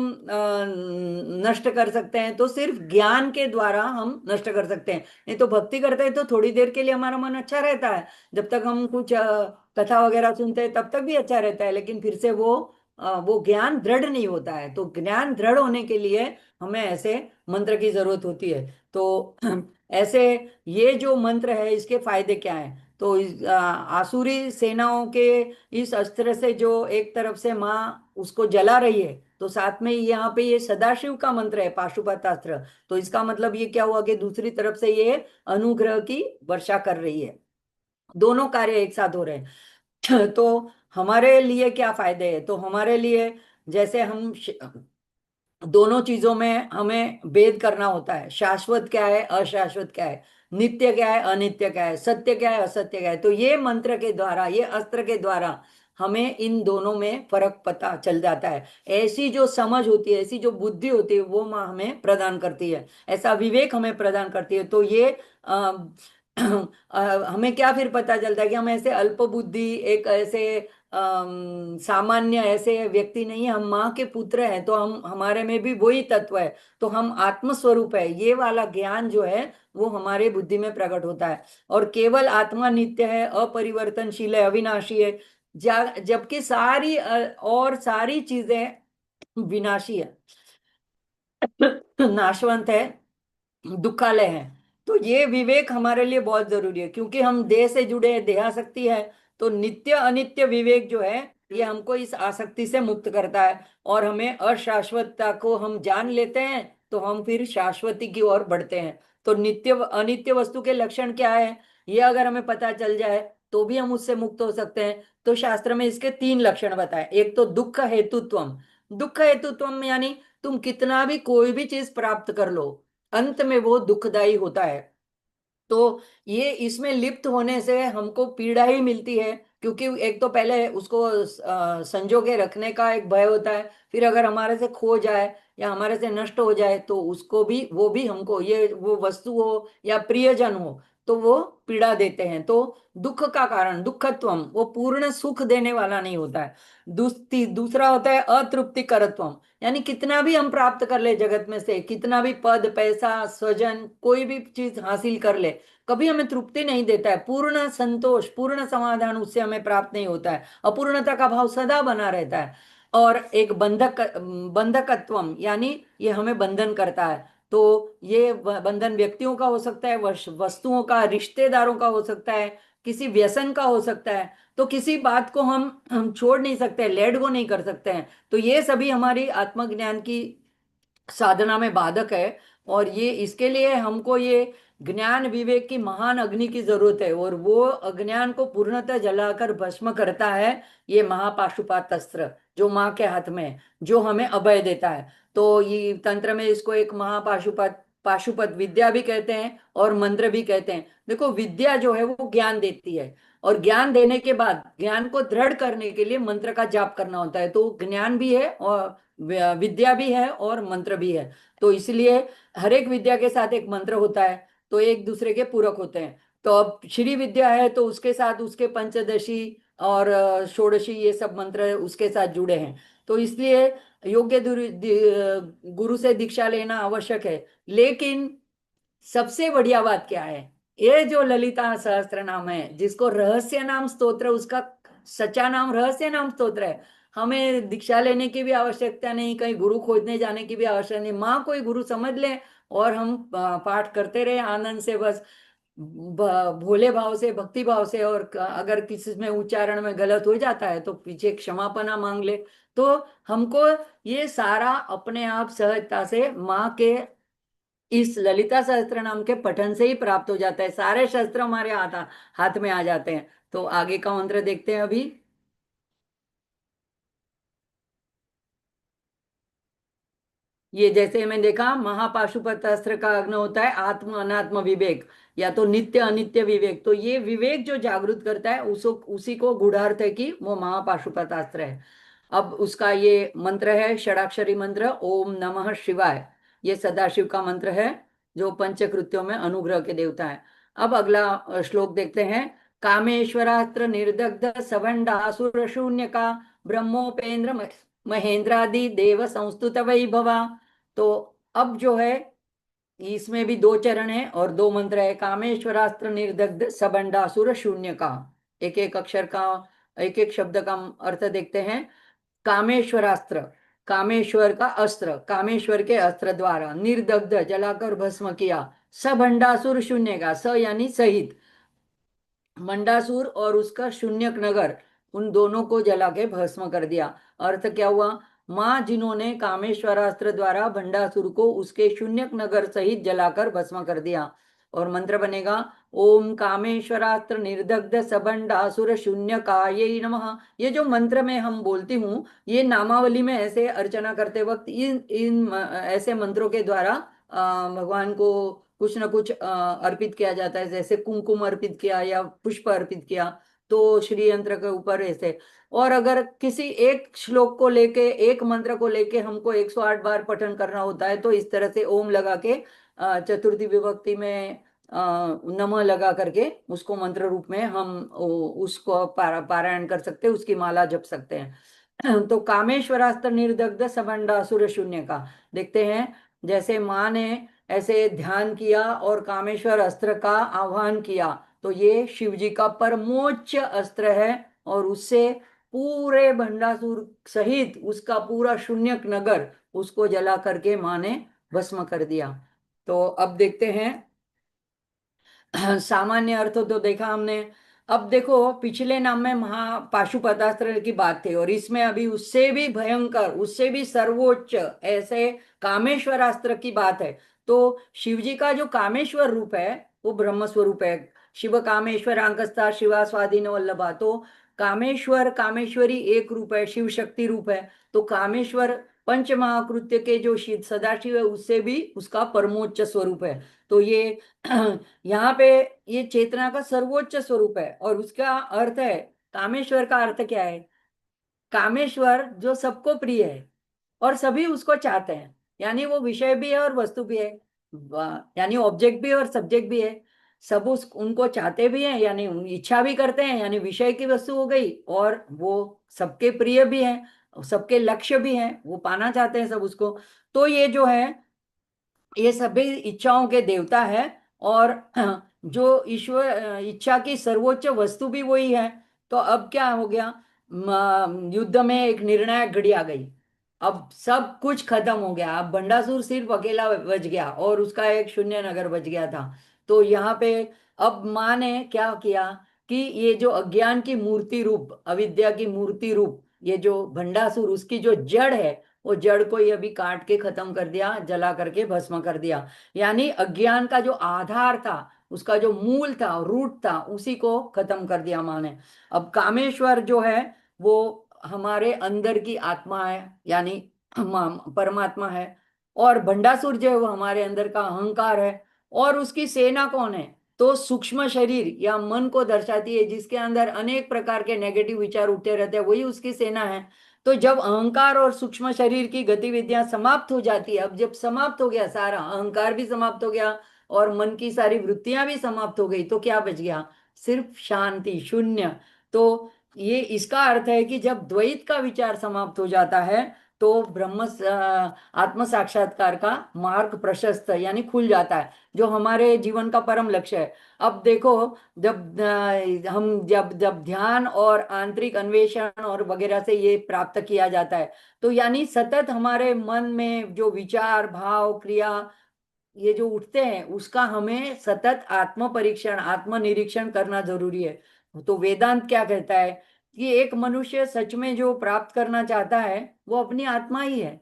नष्ट कर सकते हैं, तो सिर्फ ज्ञान के द्वारा हम नष्ट कर सकते हैं। नहीं तो भक्ति करते हैं तो थोड़ी देर के लिए हमारा मन अच्छा रहता है, जब तक हम कुछ कथा वगैरह सुनते हैं तब तक भी अच्छा रहता है, लेकिन फिर से वो ज्ञान दृढ़ नहीं होता है। तो ज्ञान दृढ़ होने के लिए हमें ऐसे मंत्र की जरूरत होती है। तो ऐसे ये जो मंत्र है, इसके फायदे क्या हैं? तो आसुरी सेनाओं के इस अस्त्र से जो एक तरफ से माँ उसको जला रही है, तो साथ में यहाँ पे ये सदाशिव का मंत्र है, पाशुपतास्त्र। तो इसका मतलब ये क्या हुआ कि दूसरी तरफ से ये अनुग्रह की वर्षा कर रही है, दोनों कार्य एक साथ हो रहे हैं। तो हमारे लिए क्या फायदे है? तो हमारे लिए, जैसे हम दोनों चीजों में हमें भेद करना होता है, शाश्वत क्या है, अशाश्वत क्या है, नित्य क्या है, अनित्य क्या है, सत्य क्या है, असत्य क्या है। तो ये मंत्र के द्वारा, ये अस्त्र के द्वारा हमें इन दोनों में फर्क पता चल जाता है। ऐसी जो समझ होती है, ऐसी जो बुद्धि होती है, वो माँ हमें प्रदान करती है, ऐसा विवेक हमें प्रदान करती है। तो ये हमें क्या फिर पता चलता है कि हम ऐसे अल्प बुद्धि, एक ऐसे सामान्य ऐसे व्यक्ति नहीं है, हम माँ के पुत्र हैं, तो हम, हमारे में भी वही तत्व है, तो हम आत्मस्वरूप है। ये वाला ज्ञान जो है वो हमारे बुद्धि में प्रकट होता है। और केवल आत्मा नित्य है, अपरिवर्तनशील है, अविनाशी है, जबकि सारी और सारी चीजें विनाशी है, नाशवंत है, दुखालय है। तो ये विवेक हमारे लिए बहुत जरूरी है, क्योंकि हम देह से जुड़े हैं, देहासक्ति है। तो नित्य अनित्य विवेक जो है, ये हमको इस आसक्ति से मुक्त करता है, और हमें अशाश्वतता को हम जान लेते हैं, तो हम फिर शाश्वती की ओर बढ़ते हैं। तो नित्य अनित्य वस्तु के लक्षण क्या है, ये अगर हमें पता चल जाए तो भी हम उससे मुक्त हो सकते हैं। तो शास्त्र में इसके 3 लक्षण बताए। एक तो दुख हेतुत्वम, दुख हेतुत्वम यानी तुम कितना भी कोई भी चीज प्राप्त कर लो, अंत में वो दुखदाई होता है। तो ये इसमें लिप्त होने से हमको पीड़ा ही मिलती है, क्योंकि एक तो पहले उसको संजो के रखने का एक भय होता है, फिर अगर हमारे से खो जाए या हमारे से नष्ट हो जाए तो उसको भी, वो भी हमको, ये वो वस्तु हो या प्रियजन हो, तो वो पीड़ा देते हैं। तो दुख का कारण दुखत्वम, वो पूर्ण सुख देने वाला नहीं होता है। दूसरा होता है अतृप्तिकरत्वम, यानी कितना भी हम प्राप्त कर ले जगत में से, कितना भी पद पैसा स्वजन कोई भी चीज हासिल कर ले, कभी हमें तृप्ति नहीं देता है। पूर्ण संतोष पूर्ण समाधान उससे हमें प्राप्त नहीं होता है। अपूर्णता का भाव सदा बना रहता है। और एक बंधकत्वम, यानी ये हमें बंधन करता है। तो ये बंधन व्यक्तियों का हो सकता है, वस्तुओं का, रिश्तेदारों का हो सकता है, किसी व्यसन का हो सकता है। तो किसी बात को हम छोड़ नहीं सकते, लेट गो नहीं कर सकते हैं। तो ये सभी हमारी आत्मज्ञान की साधना में बाधक है। और ये इसके लिए हमको ये ज्ञान विवेक की महान अग्नि की जरूरत है, और वो अज्ञान को पूर्णतः जलाकर भस्म करता है ये महापाशुपात अस्त्र जो माँ के हाथ में है, जो हमें अभय देता है। तो ये तंत्र में इसको एक महापाशुपात पाशुपत विद्या भी कहते हैं और मंत्र भी कहते हैं। देखो, विद्या जो है वो ज्ञान देती है, और ज्ञान देने के बाद ज्ञान को दृढ़ करने के लिए मंत्र का जाप करना होता है। तो ज्ञान भी है और विद्या भी है और मंत्र भी है। तो इसलिए हर एक विद्या के साथ एक मंत्र होता है, तो एक दूसरे के पूरक होते हैं। तो अब श्री विद्या है तो उसके साथ उसके पंचदशी और षोडशी ये सब मंत्र उसके साथ जुड़े हैं। तो इसलिए योग्य गुरु से दीक्षा लेना आवश्यक है। लेकिन सबसे बढ़िया बात क्या है, ये जो ललिता सहस्त्र नाम है, जिसको रहस्य नाम स्तोत्र, उसका सच्चा नाम रहस्य नाम स्तोत्र है। हमें दीक्षा लेने की भी आवश्यकता नहीं, कहीं गुरु खोजने जाने की भी आवश्यकता नहीं। माँ कोई गुरु समझ ले और हम पाठ करते रहे आनंद से, बस भोले भाव से, भक्ति भाव से। और अगर किसी में उच्चारण में गलत हो जाता है तो पीछे क्षमापना मांग ले। तो हमको ये सारा अपने आप सहजता से माँ के इस ललिता सहस्त्र नाम के पठन से ही प्राप्त हो जाता है। सारे शस्त्र हमारे हाथ में आ जाते हैं। तो आगे का मंत्र देखते हैं अभी। ये जैसे मैंने देखा, महापाशुपत अस्त्र का अग्न होता है आत्म अनात्म विवेक, या तो नित्य अनित्य विवेक। तो ये विवेक जो जागृत करता है उसी को गूढ़ार्थ है कि वो महापाशुपत अस्त्र है। अब उसका ये मंत्र है षडाक्षरी मंत्र, ओम नमः शिवाय। ये सदाशिव का मंत्र है जो पंचकृत्यों में अनुग्रह के देवता है। अब अगला श्लोक देखते हैं। कामेश्वरास्त्र निर्दग्ध सवंडासुर शून्य का ब्रह्मोपेंद्र महेंद्रादि देव संस्तुत वैभवा। तो अब जो है इसमें भी 2 चरण है और 2 मंत्र है। कामेश्वरास्त्र निर्दग्ध सबंडासुर शून्य का, एक एक अक्षर का, एक एक शब्द का अर्थ देखते हैं। कामेश्वरास्त्र, कामेश्वर का अस्त्र, कामेश्वर के अस्त्र द्वारा, निर्दग्ध जलाकर भस्म किया, सबंडासुर शून्य का, स यानी सहित, मंडासुर और उसका शून्यक नगर, उन दोनों को जला के भस्म कर दिया। अर्थ क्या हुआ, माँ जिन्होंने कामेश्वरास्त्र द्वारा भंडासुर को उसके शून्यक नगर सहित जलाकर भस्म कर दिया। और मंत्र बनेगा ओम कामेश्वरास्त्र निर्दग्ध सबंडासुर शून्य काय नमः। ये जो मंत्र में हम बोलती हूँ, ये नामावली में ऐसे अर्चना करते वक्त इन इन ऐसे मंत्रों के द्वारा भगवान को कुछ ना कुछ अर्पित किया जाता है। जैसे कुमकुम अर्पित किया या पुष्प अर्पित किया, तो श्री यंत्र के ऊपर ऐसे। और अगर किसी एक श्लोक को लेके, एक मंत्र को लेके हमको 108 बार पठन करना होता है, तो इस तरह से ओम लगा के चतुर्थी विभक्ति में नमः लगा करके उसको मंत्र रूप में हम उसको पारायण कर सकते हैं, उसकी माला जप सकते हैं। तो कामेश्वरास्त्र निर्दग्ध सबंडासुर शून्य का देखते हैं। जैसे माँ ने ऐसे ध्यान किया और कामेश्वर अस्त्र का आह्वान किया, तो ये शिव जी का परमोच्च अस्त्र है, और उससे पूरे भंडासुर सहित उसका पूरा शून्यक नगर उसको जला करके माँ ने भस्म कर दिया। तो अब देखते हैं सामान्य अर्थ तो देखा हमने। अब देखो, पिछले नाम में महापाशुपतास्त्र की बात थी, और इसमें अभी उससे भी भयंकर, उससे भी सर्वोच्च ऐसे कामेश्वरास्त्र की बात है। तो शिव जी का जो कामेश्वर रूप है वो ब्रह्म स्वरूप है। शिव कामेश्वर अंकस्ता शिवा स्वाधीन वल्लभा। तो कामेश्वर कामेश्वरी एक रूप है, शिव शक्ति रूप है। तो कामेश्वर पंच महाकृत्य के जो शिव सदाशिव है उससे भी उसका परमोच्च स्वरूप है। तो ये यहाँ पे ये चेतना का सर्वोच्च स्वरूप है। और उसका अर्थ है, कामेश्वर का अर्थ क्या है? कामेश्वर जो सबको प्रिय है और सभी उसको चाहते हैं, यानी वो विषय भी है और वस्तु भी है, यानी ऑब्जेक्ट भी है और सब्जेक्ट भी है। सब उनको चाहते भी हैं, यानी इच्छा भी करते हैं, यानी विषय की वस्तु हो गई, और वो सबके प्रिय भी हैं, सबके लक्ष्य भी हैं, वो पाना चाहते हैं सब उसको। तो ये जो है ये सभी इच्छाओं के देवता है। और जो ईश्वर इच्छा की सर्वोच्च वस्तु भी वही है। तो अब क्या हो गया, युद्ध में एक निर्णायक घड़ी आ गई। अब सब कुछ खत्म हो गया, अब भंडासुर सिर्फ अकेला बच गया और उसका एक शून्य नगर बच गया था। तो यहाँ पे अब माँ ने क्या किया कि ये जो अज्ञान की मूर्ति रूप, अविद्या की मूर्ति रूप, ये जो भंडासुर, उसकी जो जड़ है, वो जड़ को ही अभी काट के खत्म कर दिया, जला करके भस्म कर दिया। यानी अज्ञान का जो आधार था, उसका जो मूल था, रूट था, उसी को खत्म कर दिया माँ ने। अब कामेश्वर जो है वो हमारे अंदर की आत्मा है, यानी परमात्मा है। और भंडासुर जो है वो हमारे अंदर का अहंकार है। और उसकी सेना कौन है? तो सूक्ष्म शरीर या मन को दर्शाती है, जिसके अंदर अनेक प्रकार के नेगेटिव विचार उठते रहते हैं, वही उसकी सेना है। तो जब अहंकार और सूक्ष्म शरीर की गतिविधियां समाप्त हो जाती है, अब जब समाप्त हो गया, सारा अहंकार भी समाप्त हो गया और मन की सारी वृत्तियां भी समाप्त हो गई, तो क्या बच गया? सिर्फ शांति, शून्य। तो ये इसका अर्थ है कि जब द्वैत का विचार समाप्त हो जाता है तो आत्म साक्षात्कार का मार्ग प्रशस्त यानी खुल जाता है, जो हमारे जीवन का परम लक्ष्य है। अब देखो, जब हम जब जब ध्यान और आंतरिक अन्वेषण और वगैरह से ये प्राप्त किया जाता है, तो यानी सतत हमारे मन में जो विचार, भाव, क्रिया ये जो उठते हैं, उसका हमें सतत आत्म परीक्षण, आत्म निरीक्षण करना जरूरी है। तो वेदांत क्या कहता है कि एक मनुष्य सच में जो प्राप्त करना चाहता है वो अपनी आत्मा ही है।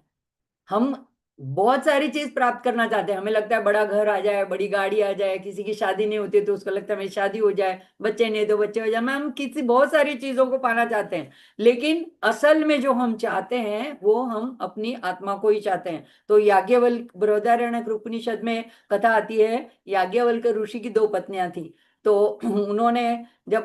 हम बहुत सारी चीज प्राप्त करना चाहते हैं, हमें लगता है बड़ा घर आ जाए, बड़ी गाड़ी आ जाए, किसी की शादी नहीं होती तो उसको लगता है मेरी शादी हो जाए, बच्चे नहीं तो बच्चे हो जाए, हम किसी बहुत सारी चीजों को पाना चाहते हैं। लेकिन असल में जो हम चाहते हैं वो हम अपनी आत्मा को ही चाहते हैं। तो याज्ञवल्क्य बृहदारण्यक उपनिषद में कथा आती है, याज्ञवल्क्य ऋषि की दो पत्नियां थी। तो उन्होंने जब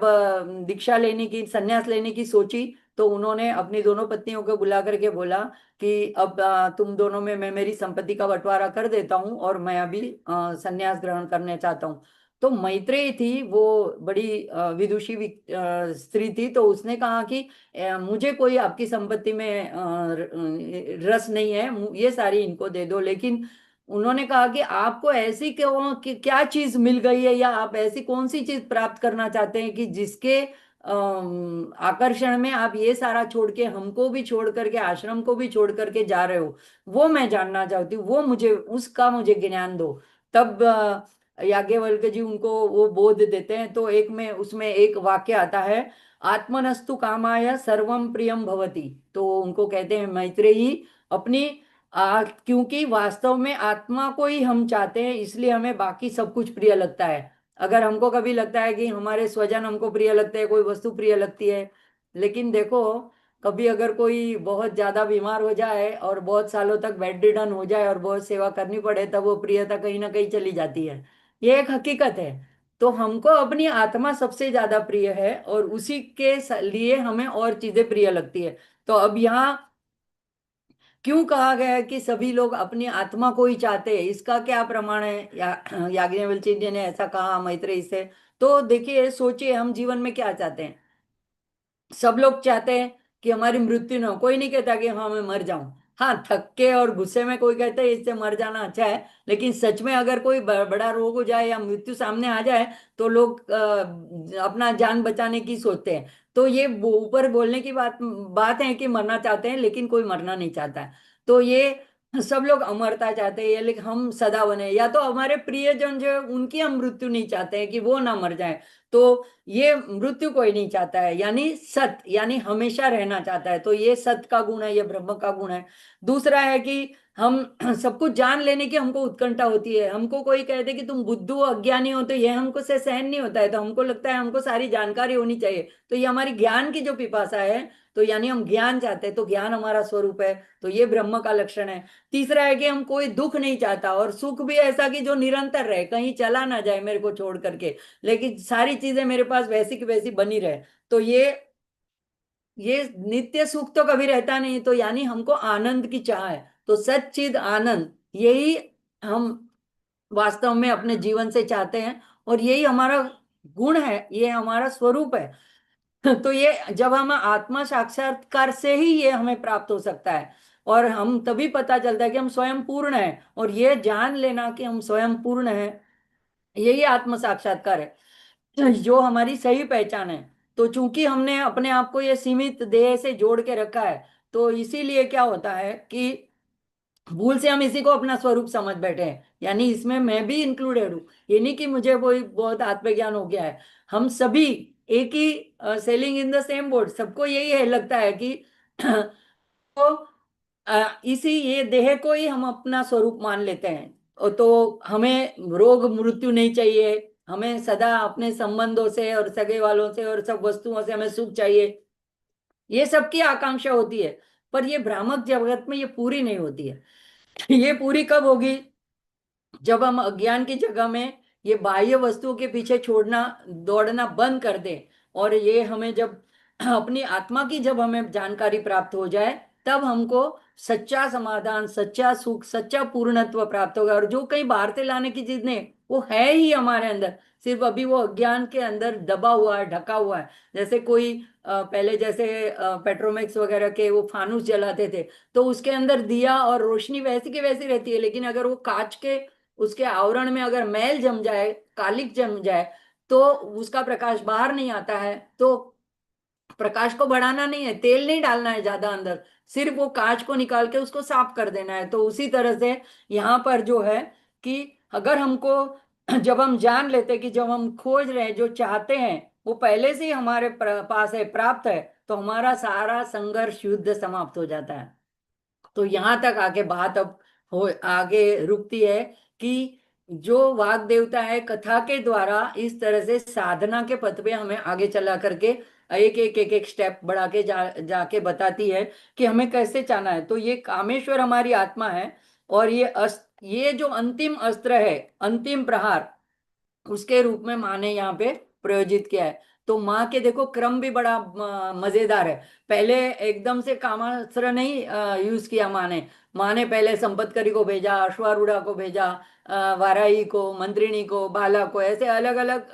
दीक्षा लेने की, संन्यास लेने की सोची, तो उन्होंने अपनी दोनों पत्नियों को बुला करके बोला कि अब तुम दोनों में मैं मेरी संपत्ति का बंटवारा कर देता हूँ और मैं अभी संन्यास ग्रहण करने चाहता हूँ। तो मैत्रेयी थी, वो बड़ी विदुषी स्त्री थी, तो उसने कहा कि मुझे कोई आपकी संपत्ति में रस नहीं है, ये सारी इनको दे दो। लेकिन उन्होंने कहा कि आपको ऐसी क्यों क्या चीज मिल गई है, या आप ऐसी कौन सी चीज प्राप्त करना चाहते हैं कि जिसके आकर्षण में आप ये सारा छोड़ के, हमको भी छोड़ करके, आश्रम को भी छोड़ करके जा रहे हो, वो मैं जानना चाहती हूँ, वो मुझे उसका मुझे ज्ञान दो। तब याज्ञवल्क्य जी उनको वो बोध देते हैं। तो एक में उसमें एक वाक्य आता है, आत्मनस्तु कामाय सर्वम प्रियम भवति। तो उनको कहते हैं मैत्रेयी, अपनी क्योंकि वास्तव में आत्मा को ही हम चाहते हैं, इसलिए हमें बाकी सब कुछ प्रिय लगता है। अगर हमको कभी लगता है कि हमारे स्वजन हमको प्रिय लगते हैं, कोई वस्तु प्रिय लगती है, लेकिन देखो कभी अगर कोई बहुत ज्यादा बीमार हो जाए और बहुत सालों तक बेड रिडन हो जाए और बहुत सेवा करनी पड़े, तब वो प्रियता कहीं ना कहीं चली जाती है। ये एक हकीकत है। तो हमको अपनी आत्मा सबसे ज्यादा प्रिय है और उसी के लिए हमें और चीजें प्रिय लगती है। तो अब यहाँ क्यों कहा गया है कि सभी लोग अपनी आत्मा को ही चाहते हैं, इसका क्या प्रमाण है? याज्ञवल्क्य जी ने ऐसा कहा मैत्रेयी से। तो देखिए, सोचिए हम जीवन में क्या चाहते हैं। सब लोग चाहते हैं कि हमारी मृत्यु ना हो। कोई नहीं कहता कि हाँ मैं मर जाऊं। हाँ, थक के और गुस्से में कोई कहता है इससे मर जाना अच्छा है, लेकिन सच में अगर कोई बड़ा रोग हो जाए या मृत्यु सामने आ जाए तो लोग अपना जान बचाने की सोचते हैं। तो ये ऊपर बोलने की बात बात है कि मरना चाहते हैं, लेकिन कोई मरना नहीं चाहता है। तो ये सब लोग अमरता चाहते हैं, लेकिन हम सदा बने, या तो हमारे प्रियजन जो है उनकी हम मृत्यु नहीं चाहते हैं कि वो ना मर जाए। तो ये मृत्यु कोई नहीं चाहता है, यानी सत्य, यानी हमेशा रहना चाहता है। तो ये सत्य का गुण है, ये ब्रह्म का गुण है। दूसरा है कि हम सब कुछ जान लेने की हमको उत्कंठा होती है। हमको कोई कह दे कि तुम बुद्धू अज्ञानी हो, तो ये हमको से सहन नहीं होता है, तो हमको लगता है हमको सारी जानकारी होनी चाहिए। तो ये हमारी ज्ञान की जो पिपासा है, तो यानी हम ज्ञान चाहते हैं, तो ज्ञान हमारा स्वरूप है, तो ये ब्रह्म का लक्षण है। तीसरा है कि हम कोई दुख नहीं चाहता, और सुख भी ऐसा कि जो निरंतर रहे, कहीं चला ना जाए मेरे को छोड़ करके, लेकिन सारी चीजें मेरे पास वैसी की वैसी बनी रहे। तो ये नित्य सुख तो कभी रहता नहीं, तो यानी हमको आनंद की चाह है। तो सच्चिद आनंद, यही हम वास्तव में अपने जीवन से चाहते हैं, और यही हमारा गुण है, ये हमारा स्वरूप है। तो ये जब हम आत्मा साक्षात्कार से ही ये हमें प्राप्त हो सकता है, और हम तभी पता चलता है कि हम स्वयं पूर्ण है। और ये जान लेना कि हम स्वयं पूर्ण है, यही आत्म साक्षात्कार है, जो हमारी सही पहचान है। तो चूंकि हमने अपने आप को ये सीमित देह से जोड़ के रखा है, तो इसीलिए क्या होता है कि भूल से हम इसी को अपना स्वरूप समझ बैठे हैं, यानी इसमें मैं भी इंक्लूडेड हूँ। ये नहीं कि मुझे कोई बहुत आत्मज्ञान हो गया है, हम सभी एक ही sailing in the same boat, सबको यही है, लगता है कि तो इसी ये देह को ही हम अपना स्वरूप मान लेते हैं। तो हमें रोग मृत्यु नहीं चाहिए, हमें सदा अपने संबंधों से और सगे वालों से और सब वस्तुओं से हमें सुख चाहिए, ये सबकी आकांक्षा होती है। पर ये भ्रामक जगत में ये पूरी नहीं होती है। ये पूरी कब होगी? जब हम अज्ञान की जगह में ये बाह्य वस्तुओं के पीछे छोड़ना, दौड़ना बंद कर दें, और ये हमें जब अपनी आत्मा की जब हमें जानकारी प्राप्त हो जाए, तब हमको सच्चा समाधान, सच्चा सुख, सच्चा पूर्णत्व प्राप्त होगा। और जो कहीं बाहर से लाने की चीज नहीं, वो है ही हमारे अंदर, सिर्फ अभी वो अज्ञान के अंदर दबा हुआ है, ढका हुआ है। जैसे कोई पहले जैसे पेट्रोमैक्स वगैरह के वो फानूस जलाते थे, तो उसके अंदर दिया और रोशनी वैसी की वैसी रहती है, लेकिन अगर वो कांच के उसके आवरण में अगर मैल जम जाए, कालिक जम जाए, तो उसका प्रकाश बाहर नहीं आता है। तो प्रकाश को बढ़ाना नहीं है, तेल नहीं डालना है ज्यादा अंदर, सिर्फ वो कांच को निकाल के उसको साफ कर देना है। तो उसी तरह से यहाँ पर जो है कि अगर हमको जब हम जान लेते हैं कि जब हम खोज रहे हैं, जो चाहते हैं वो पहले से ही हमारे पास है, प्राप्त है, तो हमारा सारा संघर्ष युद्ध समाप्त हो जाता है। तो यहां तक आके बात अब हो आगे रुकती है कि जो वाग देवता है कथा के द्वारा इस तरह से साधना के पथ पे हमें आगे चला करके एक स्टेप बढ़ा के जाके बताती है कि हमें कैसे जाना है। तो ये कामेश्वर हमारी आत्मा है, और ये जो अंतिम अस्त्र है, अंतिम प्रहार, उसके रूप में माँ ने यहाँ पे प्रयोजित किया है। तो माँ के देखो क्रम भी बड़ा मजेदार है। पहले एकदम से कामास्त्र नहीं यूज किया माँ ने पहले संपतकरी को भेजा, अश्वारूढ़ा को भेजा, वाराही को, मंत्रिणी को, बाला को, ऐसे अलग अलग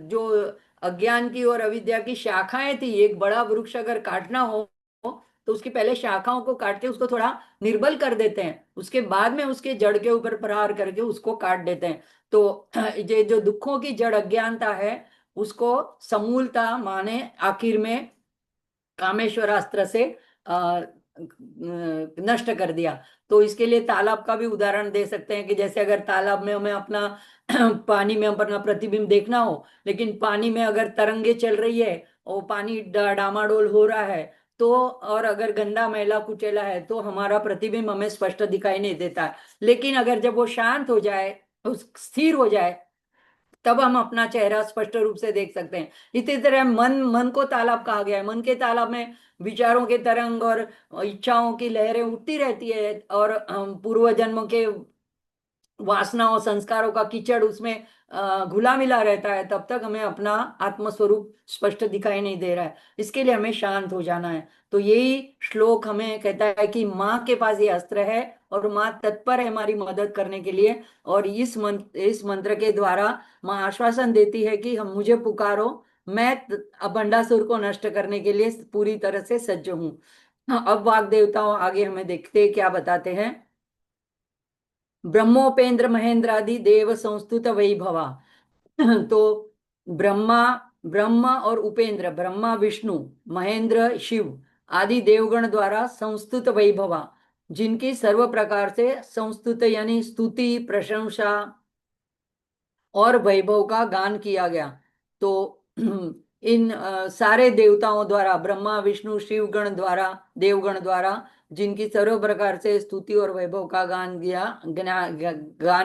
जो अज्ञान की और अविद्या की शाखाएं थी। एक बड़ा वृक्ष अगर काटना हो, तो उसकी पहले शाखाओं को काट के उसको थोड़ा निर्बल कर देते हैं, उसके बाद में उसके जड़ के ऊपर प्रहार करके उसको काट देते हैं। तो ये जो दुखों की जड़ अज्ञानता है, उसको समूलता माने आखिर में कामेश्वरास्त्र से नष्ट कर दिया। तो इसके लिए तालाब का भी उदाहरण दे सकते हैं कि जैसे अगर तालाब में हमें अपना पानी में अपना प्रतिबिंब देखना हो, लेकिन पानी में अगर तरंगे चल रही है और पानी डामाडोल हो रहा है, तो और अगर गंदा मैला कुचैला है, तो हमारा प्रतिबिंब हमें स्पष्ट दिखाई नहीं देता है। लेकिन अगर जब वो शांत हो जाए, स्थिर हो जाए, तब हम अपना चेहरा स्पष्ट रूप से देख सकते हैं। इसी तरह मन मन को तालाब कहा गया है। मन के तालाब में विचारों के तरंग और इच्छाओं की लहरें उठती रहती है, और पूर्व जन्मों के वासनाओं संस्कारों का कीचड़ उसमें घुला मिला रहता है। तब तक हमें अपना आत्मस्वरूप स्पष्ट दिखाई नहीं दे रहा है। इसके लिए हमें शांत हो जाना है। तो यही श्लोक हमें कहता है कि माँ के पास ये अस्त्र है, और माँ तत्पर है हमारी मदद करने के लिए। और इस मंत्र के द्वारा माँ आश्वासन देती है कि हम मुझे पुकारो, मैं अबंडासुर को नष्ट करने के लिए पूरी तरह से सज्ज हूँ। अब वाग देवताओं आगे हमें देखते हैं क्या बताते हैं। ब्रह्मोपेंद्र महेंद्रादि देव संस्तुत वैभवा। तो ब्रह्मा, ब्रह्म और उपेंद्र, ब्रह्मा विष्णु, महेंद्र शिव आदि देवगण द्वारा संस्तुत वैभवा, जिनकी सर्व प्रकार से संस्तुत यानी स्तुति, प्रशंसा और वैभव का गान किया गया। तो इन सारे देवताओं द्वारा, ब्रह्मा विष्णु शिवगण द्वारा, देवगण द्वारा, जिनकी सर्व प्रकार से स्तुति और वैभव का गान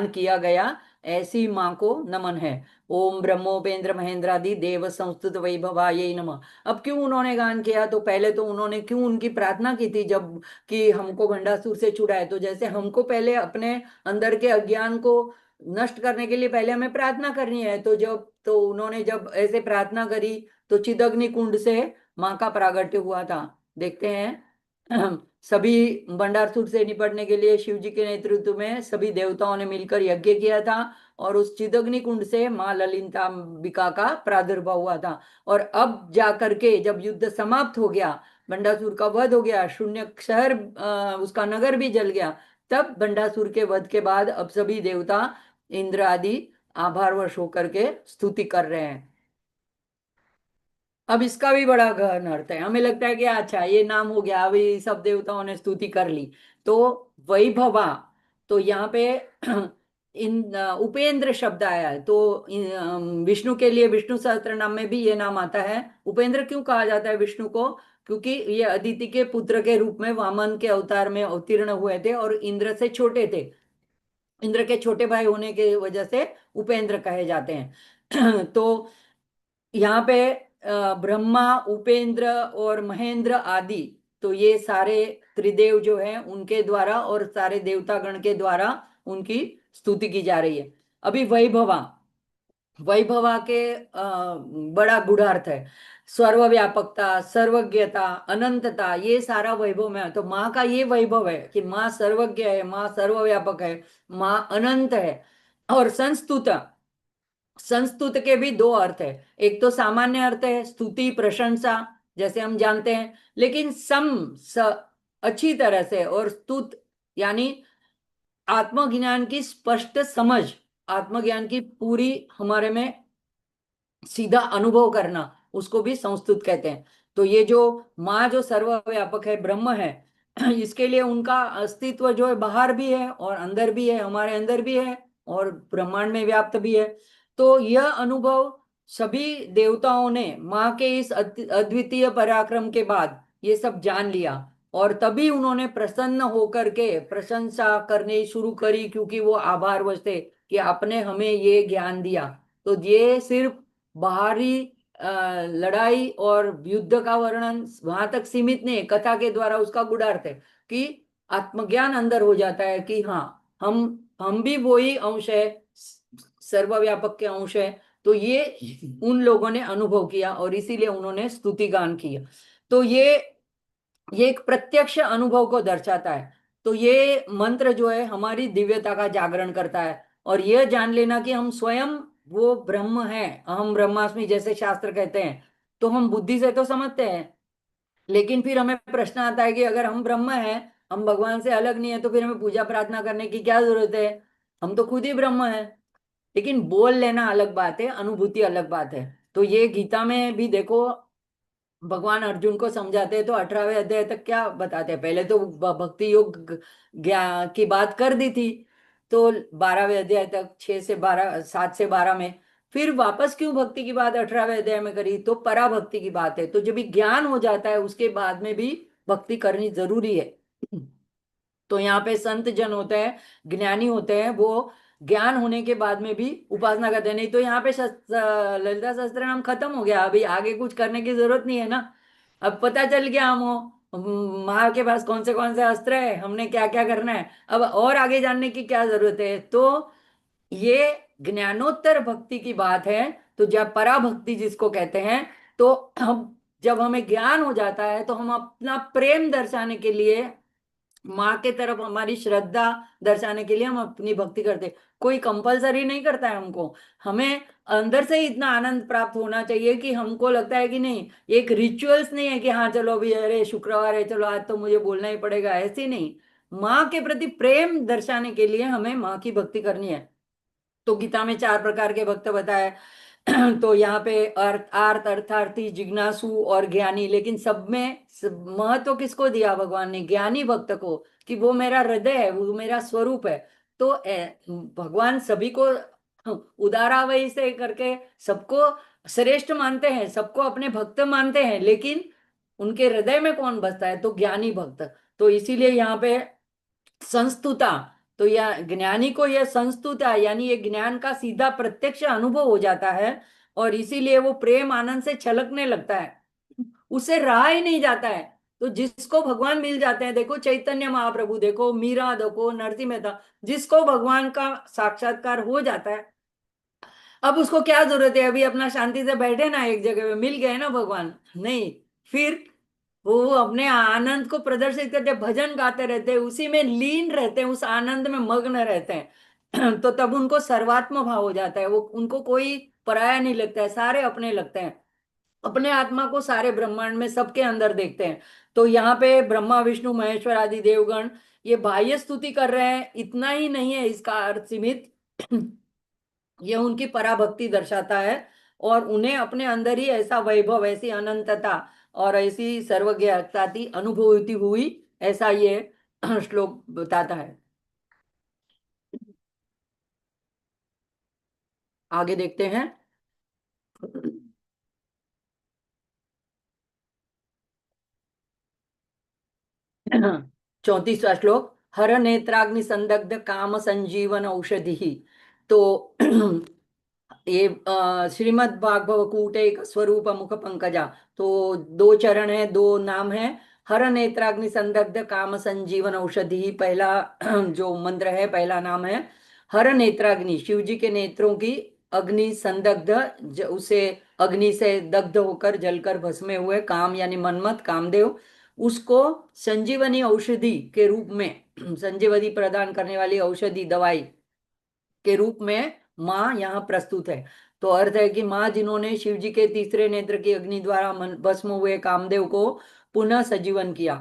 किया गया, ऐसी माँ को नमन है। ओम ब्रह्मोपेंद्र महेंद्रादि देव संस्तुत वैभवाय नमः। अब क्यों उन्होंने गान किया? तो पहले तो उन्होंने क्यों उनकी प्रार्थना की थी, जब कि हमको भंडासुर से छुड़ाए, तो जैसे हमको पहले अपने अंदर के अज्ञान को नष्ट करने के लिए पहले हमें प्रार्थना करनी है। तो उन्होंने जब ऐसे प्रार्थना करी तो चिदग्नि कुंड से माँ का प्रागट्य हुआ था। देखते हैं सभी भंडासुर से निपटने के लिए शिव जी के नेतृत्व में सभी देवताओं ने मिलकर यज्ञ किया था, और उस चिदग्नि कुंड से माँ ललितांबिका का प्रादुर्भाव हुआ था। और अब जा करके जब युद्ध समाप्त हो गया, भंडासुर का वध हो गया, शून्य शहर उसका नगर भी जल गया, तब भंडासुर के वध के बाद अब सभी देवता इंद्र आदि आभारवश होकर के स्तुति कर रहे हैं। अब इसका भी बड़ा गहन अर्थ है। हमें लगता है कि अच्छा ये नाम हो गया, अभी सब देवताओं ने स्तुति कर ली। तो वैभवा, तो यहाँ पे इन उपेंद्र शब्द आया है, तो विष्णु के लिए विष्णु सहस्त्र नाम में भी ये नाम आता है। उपेंद्र क्यों कहा जाता है विष्णु को? क्योंकि ये अदिति के पुत्र के रूप में वामन के अवतार में अवतीर्ण हुए थे और इंद्र से छोटे थे। इंद्र के छोटे भाई होने की वजह से उपेंद्र कहे जाते हैं। तो यहाँ पे ब्रह्मा, उपेंद्र और महेंद्र आदि, तो ये सारे त्रिदेव जो हैं उनके द्वारा और सारे देवतागण के द्वारा उनकी स्तुति की जा रही है। अभी वैभवा, वैभवा के बड़ा गूढ़ार्थ है। सर्वव्यापकता, सर्वज्ञता, अनंतता, ये सारा वैभव में है। तो माँ का ये वैभव है कि माँ सर्वज्ञ है, माँ सर्वव्यापक है, माँ अनंत है। और संस्तुत, संस्तुत के भी दो अर्थ है। एक तो सामान्य अर्थ है स्तुति प्रशंसा, जैसे हम जानते हैं, लेकिन अच्छी तरह से, और स्तुत यानी आत्मज्ञान की स्पष्ट समझ, आत्मज्ञान की पूरी हमारे में सीधा अनुभव करना, उसको भी संस्तुत कहते हैं। तो ये जो माँ जो सर्वव्यापक है, ब्रह्म है, इसके लिए उनका अस्तित्व जो है बाहर भी है और अंदर भी है, हमारे अंदर भी है और ब्रह्मांड में व्याप्त भी है। तो यह अनुभव सभी देवताओं ने माँ के इस अद्वितीय पराक्रम के बाद ये सब जान लिया, और तभी उन्होंने प्रसन्न होकर के प्रशंसा करनी शुरू करी, क्योंकि वो आभारवश थे कि आपने हमें ये ज्ञान दिया। तो ये सिर्फ बाहरी लड़ाई और युद्ध का वर्णन वहां तक सीमित नहीं है, कथा के द्वारा उसका गुणार्थ है कि आत्मज्ञान अंदर हो जाता है कि हाँ, हम भी वही अंश है, सर्वव्यापक के अंश है। तो ये उन लोगों ने अनुभव किया और इसीलिए उन्होंने स्तुति गान किया। तो ये एक प्रत्यक्ष अनुभव को दर्शाता है। तो ये मंत्र जो है हमारी दिव्यता का जागरण करता है, और यह जान लेना कि हम स्वयं वो ब्रह्म है, अहम ब्रह्मास्मि जैसे शास्त्र कहते हैं। तो हम बुद्धि से तो समझते हैं, लेकिन फिर हमें प्रश्न आता है कि अगर हम ब्रह्म है, हम भगवान से अलग नहीं है, तो फिर हमें पूजा प्रार्थना करने की क्या जरूरत है? हम तो खुद ही ब्रह्म है। लेकिन बोल लेना अलग बात है, अनुभूति अलग बात है। तो ये गीता में भी देखो, भगवान अर्जुन को समझाते हैं तो 18वें अध्याय तक क्या बताते हैं? पहले तो भक्ति योग ज्ञान की बात कर दी थी, तो 12वें अध्याय तक, 6 से 12, 7 से 12 में। फिर वापस क्यों भक्ति की बात 18वें अध्याय में करी? तो पराभक्ति की बात है। तो जब भी ज्ञान हो जाता है उसके बाद में भी भक्ति करनी जरूरी है। तो यहाँ पे संत जन होते हैं, ज्ञानी होते हैं, वो ज्ञान होने के बाद में भी उपासना करते हैं। नहीं तो यहाँ पे ललिता सहस्त्र नाम खत्म हो गया, अभी आगे कुछ करने की जरूरत नहीं है ना। अब पता चल गया माँ के पास कौन से अस्त्र है, हमने क्या क्या करना है, अब और आगे जानने की क्या जरूरत है? तो ये ज्ञानोत्तर भक्ति की बात है। तो जब पराभक्ति जिसको कहते हैं, तो हम जब हमें ज्ञान हो जाता है तो हम अपना प्रेम दर्शाने के लिए, माँ के तरफ हमारी श्रद्धा दर्शाने के लिए हम अपनी भक्ति करते। कोई कंपलसरी नहीं करता है हमको, हमें अंदर से ही इतना आनंद प्राप्त होना चाहिए कि हमको लगता है कि नहीं, एक रिचुअल्स नहीं है कि हाँ चलो अभी अरे शुक्रवार है, चलो आज तो मुझे बोलना ही पड़ेगा, ऐसे नहीं। माँ के प्रति प्रेम दर्शाने के लिए हमें माँ की भक्ति करनी है। तो गीता में 4 प्रकार के भक्त बताए। तो यहाँ पे आर्त, अर्थार्थी, जिज्ञासु और ज्ञानी। लेकिन महत्व किसको दिया भगवान ने? ज्ञानी भक्त को, कि वो मेरा हृदय है, वो मेरा स्वरूप है। तो भगवान सभी को उदारावई से करके सबको श्रेष्ठ मानते हैं, सबको अपने भक्त मानते हैं, लेकिन उनके हृदय में कौन बसता है? तो ज्ञानी भक्त। तो इसीलिए यहाँ पे संस्तुता, तो यह ज्ञानी को यह संस्तुता यानी ये ज्ञान का सीधा प्रत्यक्ष अनुभव हो जाता है, और इसीलिए वो प्रेम आनंद से छलकने लगता है, उसे रहा ही नहीं जाता है। तो जिसको भगवान मिल जाते हैं, देखो चैतन्य महाप्रभु, देखो मीरा, देखो नरसिंह मेहता, जिसको भगवान का साक्षात्कार हो जाता है, अब उसको क्या जरूरत है अभी अपना शांति से बैठे ना एक जगह पे, मिल गए ना भगवान, नहीं, फिर वो अपने आनंद को प्रदर्शित करते, भजन गाते रहते हैं, उसी में लीन रहते हैं, उस आनंद में मग्न रहते हैं। तो तब उनको सर्वात्म भाव हो जाता है, वो उनको कोई पराया नहीं लगता है, सारे अपने लगते हैं, अपने आत्मा को सारे ब्रह्मांड में सबके अंदर देखते हैं। तो यहाँ पे ब्रह्मा विष्णु महेश्वर आदि देवगण ये बाह्य स्तुति कर रहे हैं, इतना ही नहीं है इसका अर्थ सीमित। ये उनकी पराभक्ति दर्शाता है, और उन्हें अपने अंदर ही ऐसा वैभव, ऐसी अनंतता और ऐसी सर्वज्ञता की अनुभूति हुई, ऐसा ये श्लोक बताता है। आगे देखते हैं। 34वां श्लोक, हर नेत्राग्नि संदग्ध काम संजीवन औषधि। तो ये श्रीमद् भागवत कूटे स्वरूप मुख पंकजा, तो दो चरण है, दो नाम है। हर नेत्राग्नि संदग्ध काम संजीवन औषधि पहला जो मंत्र है, पहला नाम है। हर नेत्राग्नि, शिव जी के नेत्रों की अग्नि संदग्ध, उसे अग्नि से दग्ध होकर जलकर भस्मे हुए काम यानी मनमत कामदेव, उसको संजीवनी औषधि के रूप में, संजीवनी प्रदान करने वाली औषधि दवाई के रूप में माँ यहाँ प्रस्तुत है। तो अर्थ है कि माँ जिन्होंने शिव जी के तीसरे नेत्र की अग्नि द्वारा भस्म हुए कामदेव को पुनः सजीवन किया।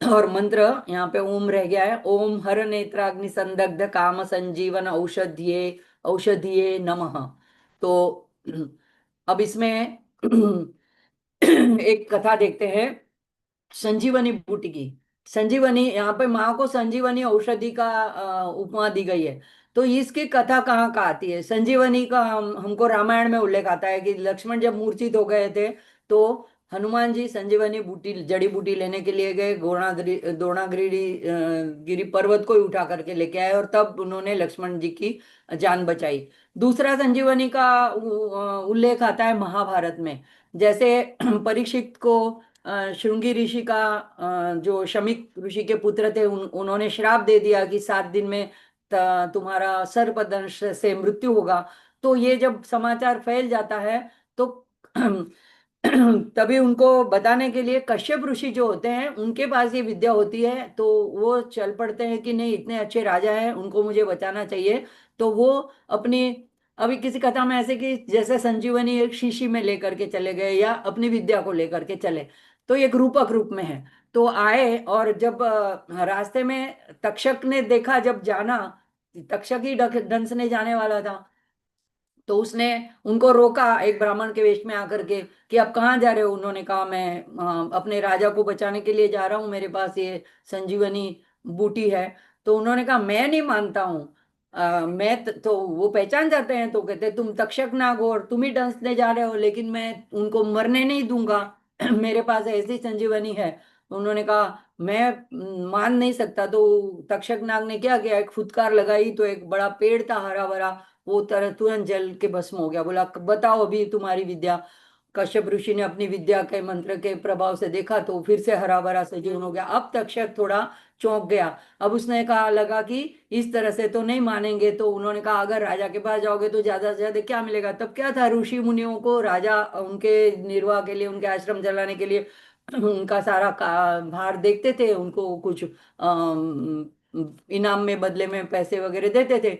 और मंत्र यहाँ पे ओम रह गया है, ओम हर नेत्राग्नि संदग्ध काम संजीवन औषधिये औषधिये नमः। तो अब इसमें एक कथा देखते हैं संजीवनी बूटी की। संजीवनी, यहाँ पे माँ को संजीवनी औषधि का उपमा दी गई है। तो इसकी कथा कहाँ का आती है? संजीवनी का हमको रामायण में उल्लेख आता है कि लक्ष्मण जब मूर्छित हो गए थे, तो हनुमान जी संजीवनी बूटी, जड़ी बूटी लेने के लिए गए, द्रोणागिरी गिरी पर्वत को ही उठा करके लेके आए, और तब उन्होंने लक्ष्मण जी की जान बचाई। दूसरा संजीवनी का उल्लेख आता है महाभारत में। जैसे परीक्षित को श्रृंगी ऋषि का जो शमीक ऋषि के पुत्र थे, उन्होंने श्राप दे दिया कि 7 दिन में तुम्हारा सर्पदंश से मृत्यु होगा। तो ये जब समाचार फैल जाता है, तो तभी उनको बताने के लिए कश्यप ऋषि जो होते हैं, उनके पास ये विद्या होती है, तो वो चल पड़ते हैं कि नहीं, इतने अच्छे राजा हैं, उनको मुझे बचाना चाहिए। तो वो अपनी, अभी किसी कथा में ऐसे कि जैसे संजीवनी एक शीशी में लेकर के चले गए, या अपनी विद्या को लेकर के चले, तो एक रूपक रूप में है। तो आए, और जब रास्ते में तक्षक ने देखा, जब जाना, तक्षक ही डंसने जाने वाला था, तो उसने उनको रोका एक ब्राह्मण के वेश में आकर के कि आप कहाँ जा रहे हो? उन्होंने कहा मैं अपने राजा को बचाने के लिए जा रहा हूँ, मेरे पास ये संजीवनी बूटी है। तो उन्होंने कहा मैं नहीं मानता हूँ। तो वो पहचान जाते हैं, तो कहते तुम तक्षक नाग हो और तुम ही डंसने जा रहे हो, लेकिन मैं उनको मरने नहीं दूंगा। मेरे पास ऐसी संजीवनी है। तो उन्होंने कहा मैं मान नहीं सकता। तो तक्षक नाग ने क्या किया, एक फुटकार लगाई, तो एक बड़ा पेड़ था हरा भरा, वो तरह तुरंत जल के भस्म हो गया। बोला बताओ अभी तुम्हारी विद्या। कश्यप ऋषि ने अपनी विद्या के मंत्र के प्रभाव से देखा, तो फिर से हरा भरा सजीवन हो गया। अब तक्षक थोड़ा चौंक गया। अब उसने कहा लगा कि इस तरह से तो नहीं मानेंगे। तो उन्होंने कहा अगर राजा के पास जाओगे तो ज्यादा से ज्यादा क्या मिलेगा? तब क्या था, ऋषि मुनियों को राजा उनके निर्वाह के लिए, उनके आश्रम चलाने के लिए उनका सारा भार देखते थे, उनको कुछ इनाम में, बदले में पैसे वगैरह देते थे।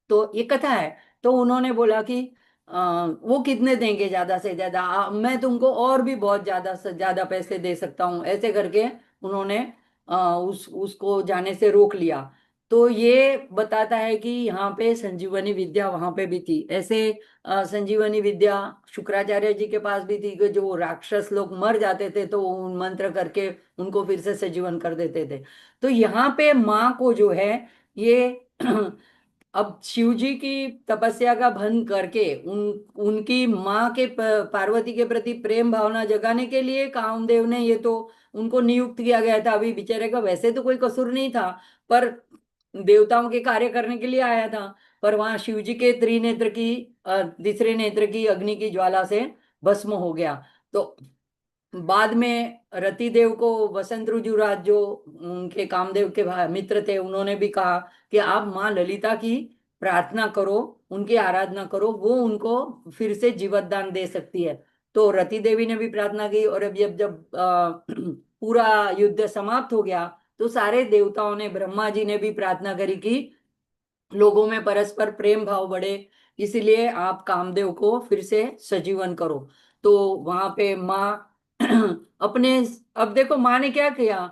तो ये कथा है। तो उन्होंने बोला कि वो कितने देंगे? ज्यादा से ज्यादा मैं तुमको और भी बहुत ज्यादा से ज्यादा पैसे दे सकता हूँ, ऐसे करके उन्होंने उसको जाने से रोक लिया। तो ये बताता है कि यहाँ पे संजीवनी विद्या वहां पे भी थी। ऐसे संजीवनी विद्या शुक्राचार्य जी के पास भी थी, कि जो राक्षस लोग मर जाते थे तो उन मंत्र करके उनको फिर से सजीवन कर देते थे। तो यहाँ पे माँ को जो है ये अब शिव जी की तपस्या का भंग करके उनकी माँ के पार्वती के प्रति प्रेम भावना जगाने के लिए कामदेव ने ये तो उनको नियुक्त किया गया था। अभी बेचारे का वैसे तो कोई कसूर नहीं था, पर देवताओं के कार्य करने के लिए आया था। पर वहां शिव जी के त्रिनेत्र की तीसरे नेत्र की अग्नि की ज्वाला से भस्म हो गया। तो बाद में रति देव को वसंत ऋतुराज जो उनके कामदेव के मित्र थे, उन्होंने भी कहा कि आप माँ ललिता की प्रार्थना करो, उनकी आराधना करो, वो उनको फिर से जीवतदान दे सकती है। तो रति देवी ने भी प्रार्थना की, और अब जब पूरा युद्ध समाप्त हो गया तो सारे देवताओं ने, ब्रह्मा जी ने भी प्रार्थना करी कि लोगों में परस्पर प्रेम भाव बढ़े, इसलिए आप कामदेव को फिर से सजीवन करो। तो वहां पे माँ अपने, अब देखो माँ ने क्या किया।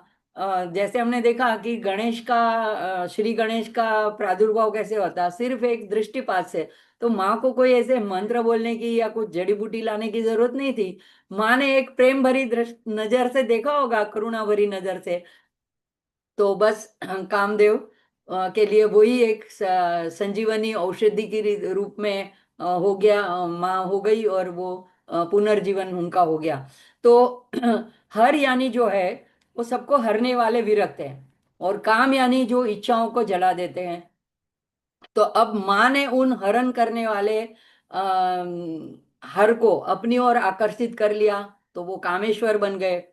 जैसे हमने देखा कि गणेश का श्री गणेश का प्रादुर्भाव कैसे होता, सिर्फ एक दृष्टिपात से। तो माँ को कोई ऐसे मंत्र बोलने की या कुछ जड़ी बूटी लाने की जरूरत नहीं थी। माँ ने एक प्रेम भरी नजर से देखा होगा, करुणा भरी नजर से। तो बस कामदेव के लिए वही एक संजीवनी औषधि की रूप में हो गया, माँ हो गई, और वो पुनर्जीवन उनका हो गया। तो हर यानी जो है वो सबको हरने वाले विरक्त है, और काम यानी जो इच्छाओं को जला देते हैं। तो अब माँ ने उन हरण करने वाले हर को अपनी ओर आकर्षित कर लिया, तो वो कामेश्वर बन गए।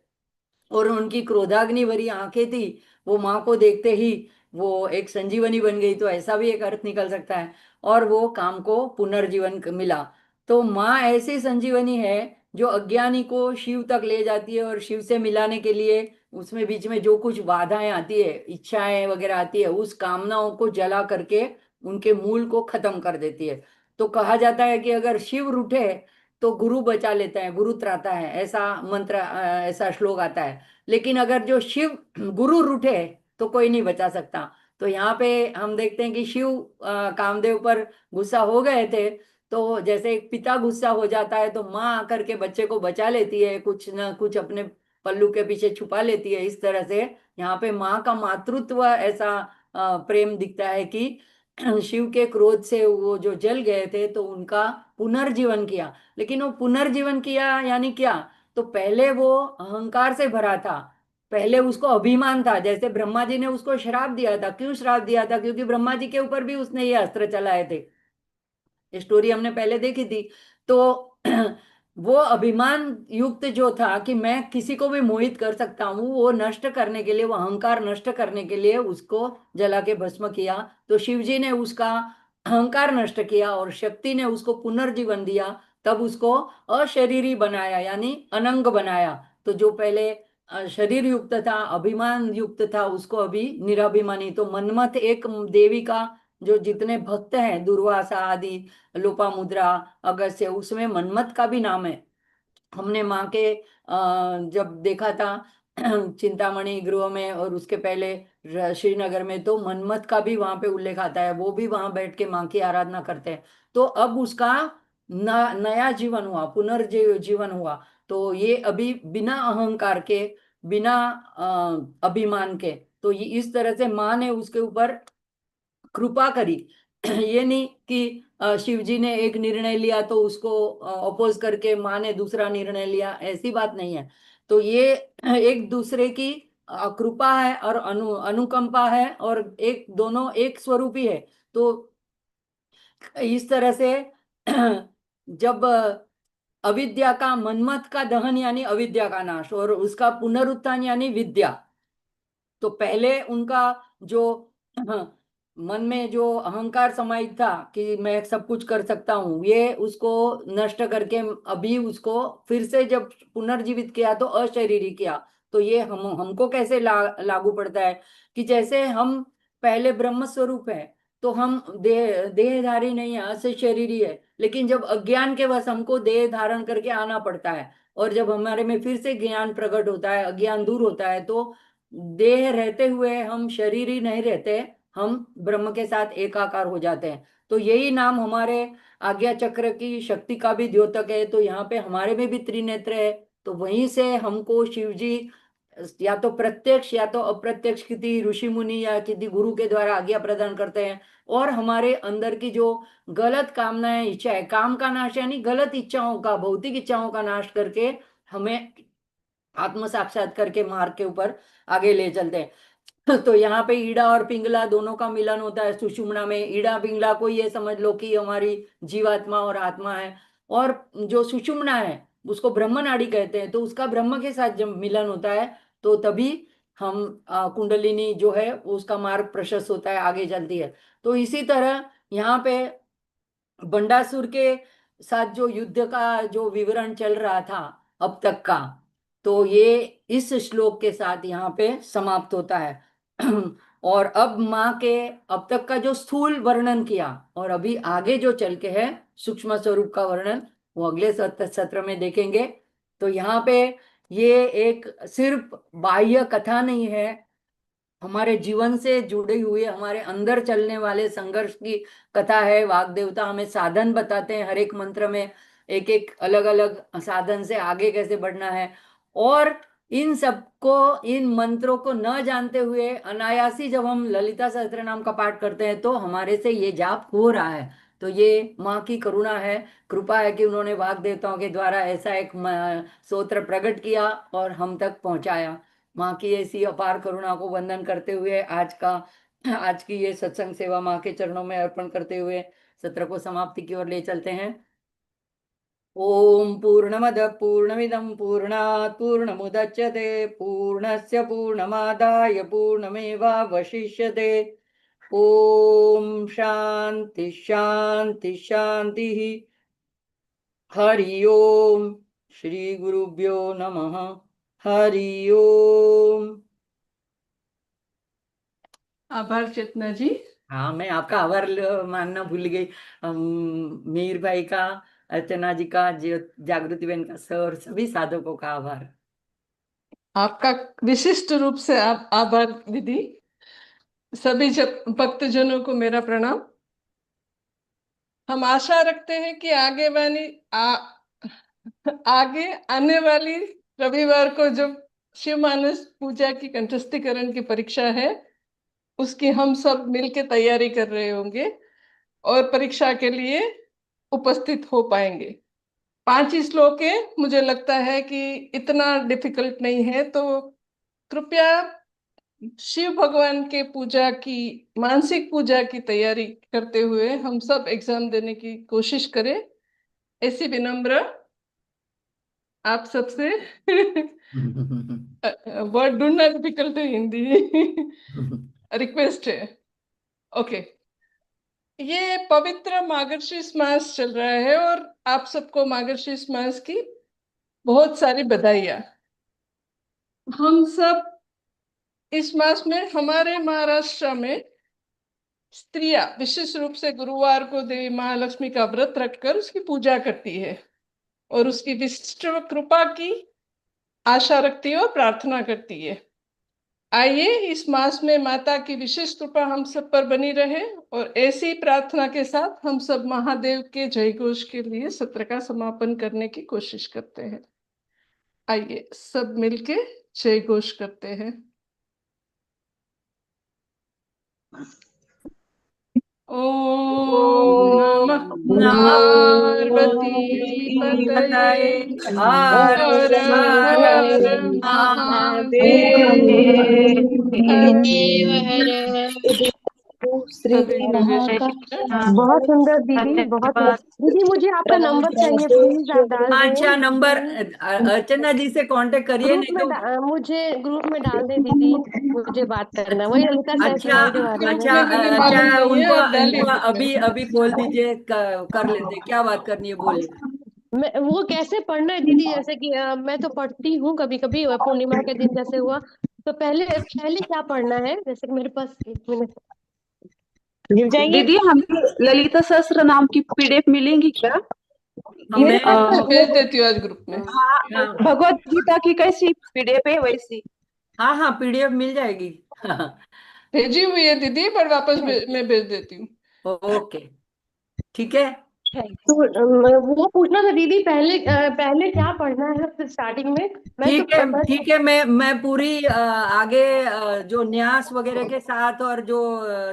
और उनकी क्रोधाग्नि भरी आंखें थी, वो माँ को देखते ही वो एक संजीवनी बन गई, तो ऐसा भी एक अर्थ निकल सकता है। और वो काम को पुनर्जीवन मिला। तो माँ ऐसी संजीवनी है जो अज्ञानी को शिव तक ले जाती है, और शिव से मिलाने के लिए उसमें बीच में जो कुछ बाधाएं आती है, इच्छाएं वगैरह आती है, उस कामनाओं को जला करके उनके मूल को खत्म कर देती है। तो कहा जाता है कि अगर शिव रूठे तो गुरु बचा लेता है, गुरु त्राता है, ऐसा मंत्र, ऐसा श्लोक आता है। लेकिन अगर जो शिव गुरु रूठे तो कोई नहीं बचा सकता। तो यहाँ पे हम देखते हैं कि शिव कामदेव पर गुस्सा हो गए थे। तो जैसे एक पिता गुस्सा हो जाता है तो माँ आकर के बच्चे को बचा लेती है, कुछ ना कुछ अपने पल्लू के पीछे छुपा लेती है। इस तरह से यहाँ पे माँ का मातृत्व ऐसा प्रेम दिखता है कि शिव के क्रोध से वो जो जल गए थे तो उनका पुनर्जीवन किया। लेकिन वो पुनर्जीवन किया यानी क्या, तो पहले वो अहंकार से भरा था, पहले उसको अभिमान था। जैसे ब्रह्मा जी ने उसको श्राप दिया था, क्यों श्राप दिया था, क्योंकि ब्रह्मा जी के ऊपर भी उसने ये अस्त्र चलाए थे। ये स्टोरी हमने पहले देखी थी। तो वो अभिमान युक्त जो था कि मैं किसी को भी मोहित कर सकता हूँ, वो नष्ट करने के लिए, वो अहंकार नष्ट करने के लिए उसको जला के भस्म किया। तो शिव जी ने उसका अहंकार नष्ट किया और शक्ति ने उसको पुनर्जीवन दिया। तब उसको अशरीरी बनाया, यानी अनंग बनाया। तो जो पहले शरीर युक्त था, अभिमान युक्त था, उसको अभी निराभिमानी। तो मनमथ एक देवी का, जो जितने भक्त हैं दुर्वासा आदि, लोपामुद्रा, अगस्त्य, उसमें मनमथ का भी नाम है। हमने माँ के जब देखा था चिंतामणि गृह में, और उसके पहले श्रीनगर में, तो मनमथ का भी वहां पे उल्लेख आता है। वो भी वहां बैठ के माँ की आराधना करते हैं। तो अब उसका नया जीवन हुआ, पुनर्जीवन हुआ। तो ये अभी बिना अहंकार के, बिना अभिमान के। तो ये इस तरह से माँ ने उसके ऊपर कृपा करी। ये नहीं कि शिव जी ने एक निर्णय लिया तो उसको अपोज करके माँ ने दूसरा निर्णय लिया, ऐसी बात नहीं है। तो ये एक दूसरे की कृपा है और अनुकंपा है, और एक दोनों एक स्वरूपी है। तो इस तरह से जब अविद्या का, मनमत का दहन यानी अविद्या का नाश, और उसका पुनरुत्थान यानी विद्या। तो पहले उनका जो मन में जो अहंकार समाहित था कि मैं सब कुछ कर सकता हूँ, ये उसको नष्ट करके अभी उसको फिर से जब पुनर्जीवित किया तो अशरीरी किया। तो ये हमको कैसे लागू पड़ता है कि जैसे हम पहले ब्रह्म स्वरूप है, तो हम देहधारी नहीं है, अस्य शरीरी है। लेकिन जब अज्ञान के वश हमको देह धारण करके आना पड़ता है, और जब हमारे में फिर से ज्ञान प्रकट होता है, अज्ञान दूर होता है, तो देह रहते हुए हम शरीर ही नहीं रहते, हम ब्रह्म के साथ एकाकार हो जाते हैं। तो यही नाम हमारे आज्ञा चक्र की शक्ति का भी द्योतक है। तो यहाँ पे हमारे में भी त्रिनेत्र है। तो वहीं से हमको शिव जी या तो प्रत्यक्ष या तो अप्रत्यक्ष किसी ऋषि मुनि या किसी गुरु के द्वारा आज्ञा प्रदान करते हैं, और हमारे अंदर की जो गलत कामनाएं, इच्छाएं, काम का नाश यानी गलत इच्छाओं का, भौतिक इच्छाओं का नाश करके हमें आत्म साक्षात्कार के मार्ग के ऊपर आगे ले चलते हैं। तो यहाँ पे ईड़ा और पिंगला दोनों का मिलन होता है सुषुम्ना में। ईड़ा पिंगला को ये समझ लो कि हमारी जीवात्मा और आत्मा है, और जो सुषुम्ना है उसको ब्रह्म नाड़ी कहते हैं। तो उसका ब्रह्म के साथ जब मिलन होता है तो तभी हम कुंडलिनी जो है उसका मार्ग प्रशस्त होता है, आगे चलती है। तो इसी तरह यहाँ पे बंडासुर के साथ जो युद्ध का जो विवरण चल रहा था अब तक का, तो ये इस श्लोक के साथ यहाँ पे समाप्त होता है। और अब माँ के अब तक का जो स्थूल वर्णन किया, और अभी आगे जो चल के है सूक्ष्म स्वरूप का वर्णन, वो अगले सत्र में देखेंगे। तो यहाँ पे ये एक सिर्फ बाह्य कथा नहीं है, हमारे जीवन से जुड़े हुए हमारे अंदर चलने वाले संघर्ष की कथा है। वाग देवता हमें साधन बताते हैं, हर एक मंत्र में एक एक अलग अलग साधन से आगे कैसे बढ़ना है। और इन सबको, इन मंत्रों को न जानते हुए अनायासी जब हम ललिता सहस्त्रनाम का पाठ करते हैं तो हमारे से ये जाप हो रहा है। तो ये माँ की करुणा है, कृपा है कि उन्होंने वाग देवताओं के द्वारा ऐसा एक स्तोत्र प्रकट किया और हम तक पहुंचाया। माँ की ऐसी अपार करुणा को वंदन करते हुए आज की ये सत्संग सेवा माँ के चरणों में अर्पण करते हुए सत्र को समाप्ति की ओर ले चलते हैं। ओम पूर्णमद पूर्णमिदं पूर्णात् पूर्णमुदच्यते पूर्णस्य पूर्णमादाय पूर्णमेवावशिष्यते। ओम शांति शांति शांति। हरि ओम। श्री गुरुभ्यो नमः। हरि ओम। आभार चेतना जी। हाँ, मैं आपका आभार मानना भूल गई। मीर भाई का, अर्चना जी का, जागृति बहन का, सर, सभी साधकों का आभार। आपका विशिष्ट रूप से आभार दीदी। सभी भक्तजनों को मेरा प्रणाम। हम आशा रखते हैं कि आगे आने वाली रविवार को जब शिव मानस पूजा की कंठस्थीकरण की परीक्षा है, उसकी हम सब मिलके तैयारी कर रहे होंगे और परीक्षा के लिए उपस्थित हो पाएंगे। 5 ही श्लोक है, मुझे लगता है कि इतना डिफिकल्ट नहीं है। तो कृपया शिव भगवान के पूजा की, मानसिक पूजा की तैयारी करते हुए हम सब एग्जाम देने की कोशिश करें, ऐसी विनम्र आप सबसे वर्ड ढूंढना डिफिकल्ट है हिंदी रिक्वेस्ट है। ओके, ये पवित्र मार्गशीर्ष मास चल रहा है और आप सबको मार्गशीर्ष मास की बहुत सारी बधाइयां। हम सब इस मास में हमारे महाराष्ट्र में स्त्रियां विशेष रूप से गुरुवार को देवी महालक्ष्मी का व्रत रखकर उसकी पूजा करती है और उसकी विशिष्ट कृपा की आशा रखती है और प्रार्थना करती है। आइए इस मास में माता की विशेष कृपा हम सब पर बनी रहे, और ऐसी प्रार्थना के साथ हम सब महादेव के जय घोष के लिए सत्र का समापन करने की कोशिश करते हैं। आइए सब मिलके जय घोष करते हैं। ओम नमः पार्वती पतये हर हर महादेव। श्री महाकाल। बहुत सुंदर दीदी, बहुत दीदी, मुझे आपका नंबर चाहिए, प्लीज आप डाल दें। अच्छा, नंबर अर्चना जी से कांटेक्ट करिए, नहीं तो मुझे ग्रुप में डाल दे दीदी, मुझे बात करना। वही ललिता अच्छा सहस्त्रनाम के बारे में। अच्छा अच्छा, उनको अभी अभी बोल दीजिए, कर लेते। क्या बात करनी है, बोलिए। वो कैसे पढ़ना है दीदी? जैसे कि मैं तो पढ़ती हूँ कभी कभी, पूर्णिमा के दिन जैसे हुआ, तो पहले पहले क्या पढ़ना है? जैसे कि मेरे पास 1 मिनट मिल जाएंगे दीदी। हमें ललिता सहस्त्र नाम की पीडीएफ मिलेंगी क्या? हमें भेज देती हूँ आज ग्रुप में। हाँ, भगवत गीता की कैसी पीडीएफ है वैसी? हाँ हाँ, पीडीएफ मिल जाएगी। भेजी हुई है दीदी, पर वापस मैं भेज देती हूँ। ओके, ठीक है। तो वो पूछना था दीदी, पहले क्या पढ़ना है स्टार्टिंग में? मैं तो बस ठीक है, मैं पूरी आगे जो न्यास वगैरह के साथ और जो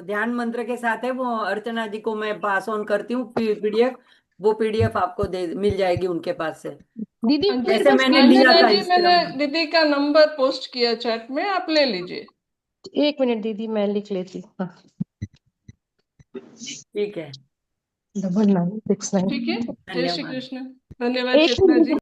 ध्यान मंत्र के साथ है वो अर्चना जी को मैं पास ऑन करती हूँ पीडीएफ। वो पीडीएफ आपको दे मिल जाएगी उनके पास से, दीदी हाँ जी, मेरे जैसे पास मैंने लिया अंजना था जी इस मैंने क्रम में। दीदी का नंबर पोस्ट किया चैट में, आप ले लीजिए। 1 मिनट दीदी, मैं लिख लेती हूँ। हाँ, ठीक है, 9969। ठीक है, जय श्री धन्यवाद। कृष्ण। धन्यवाद एक चेतना मिनट जी।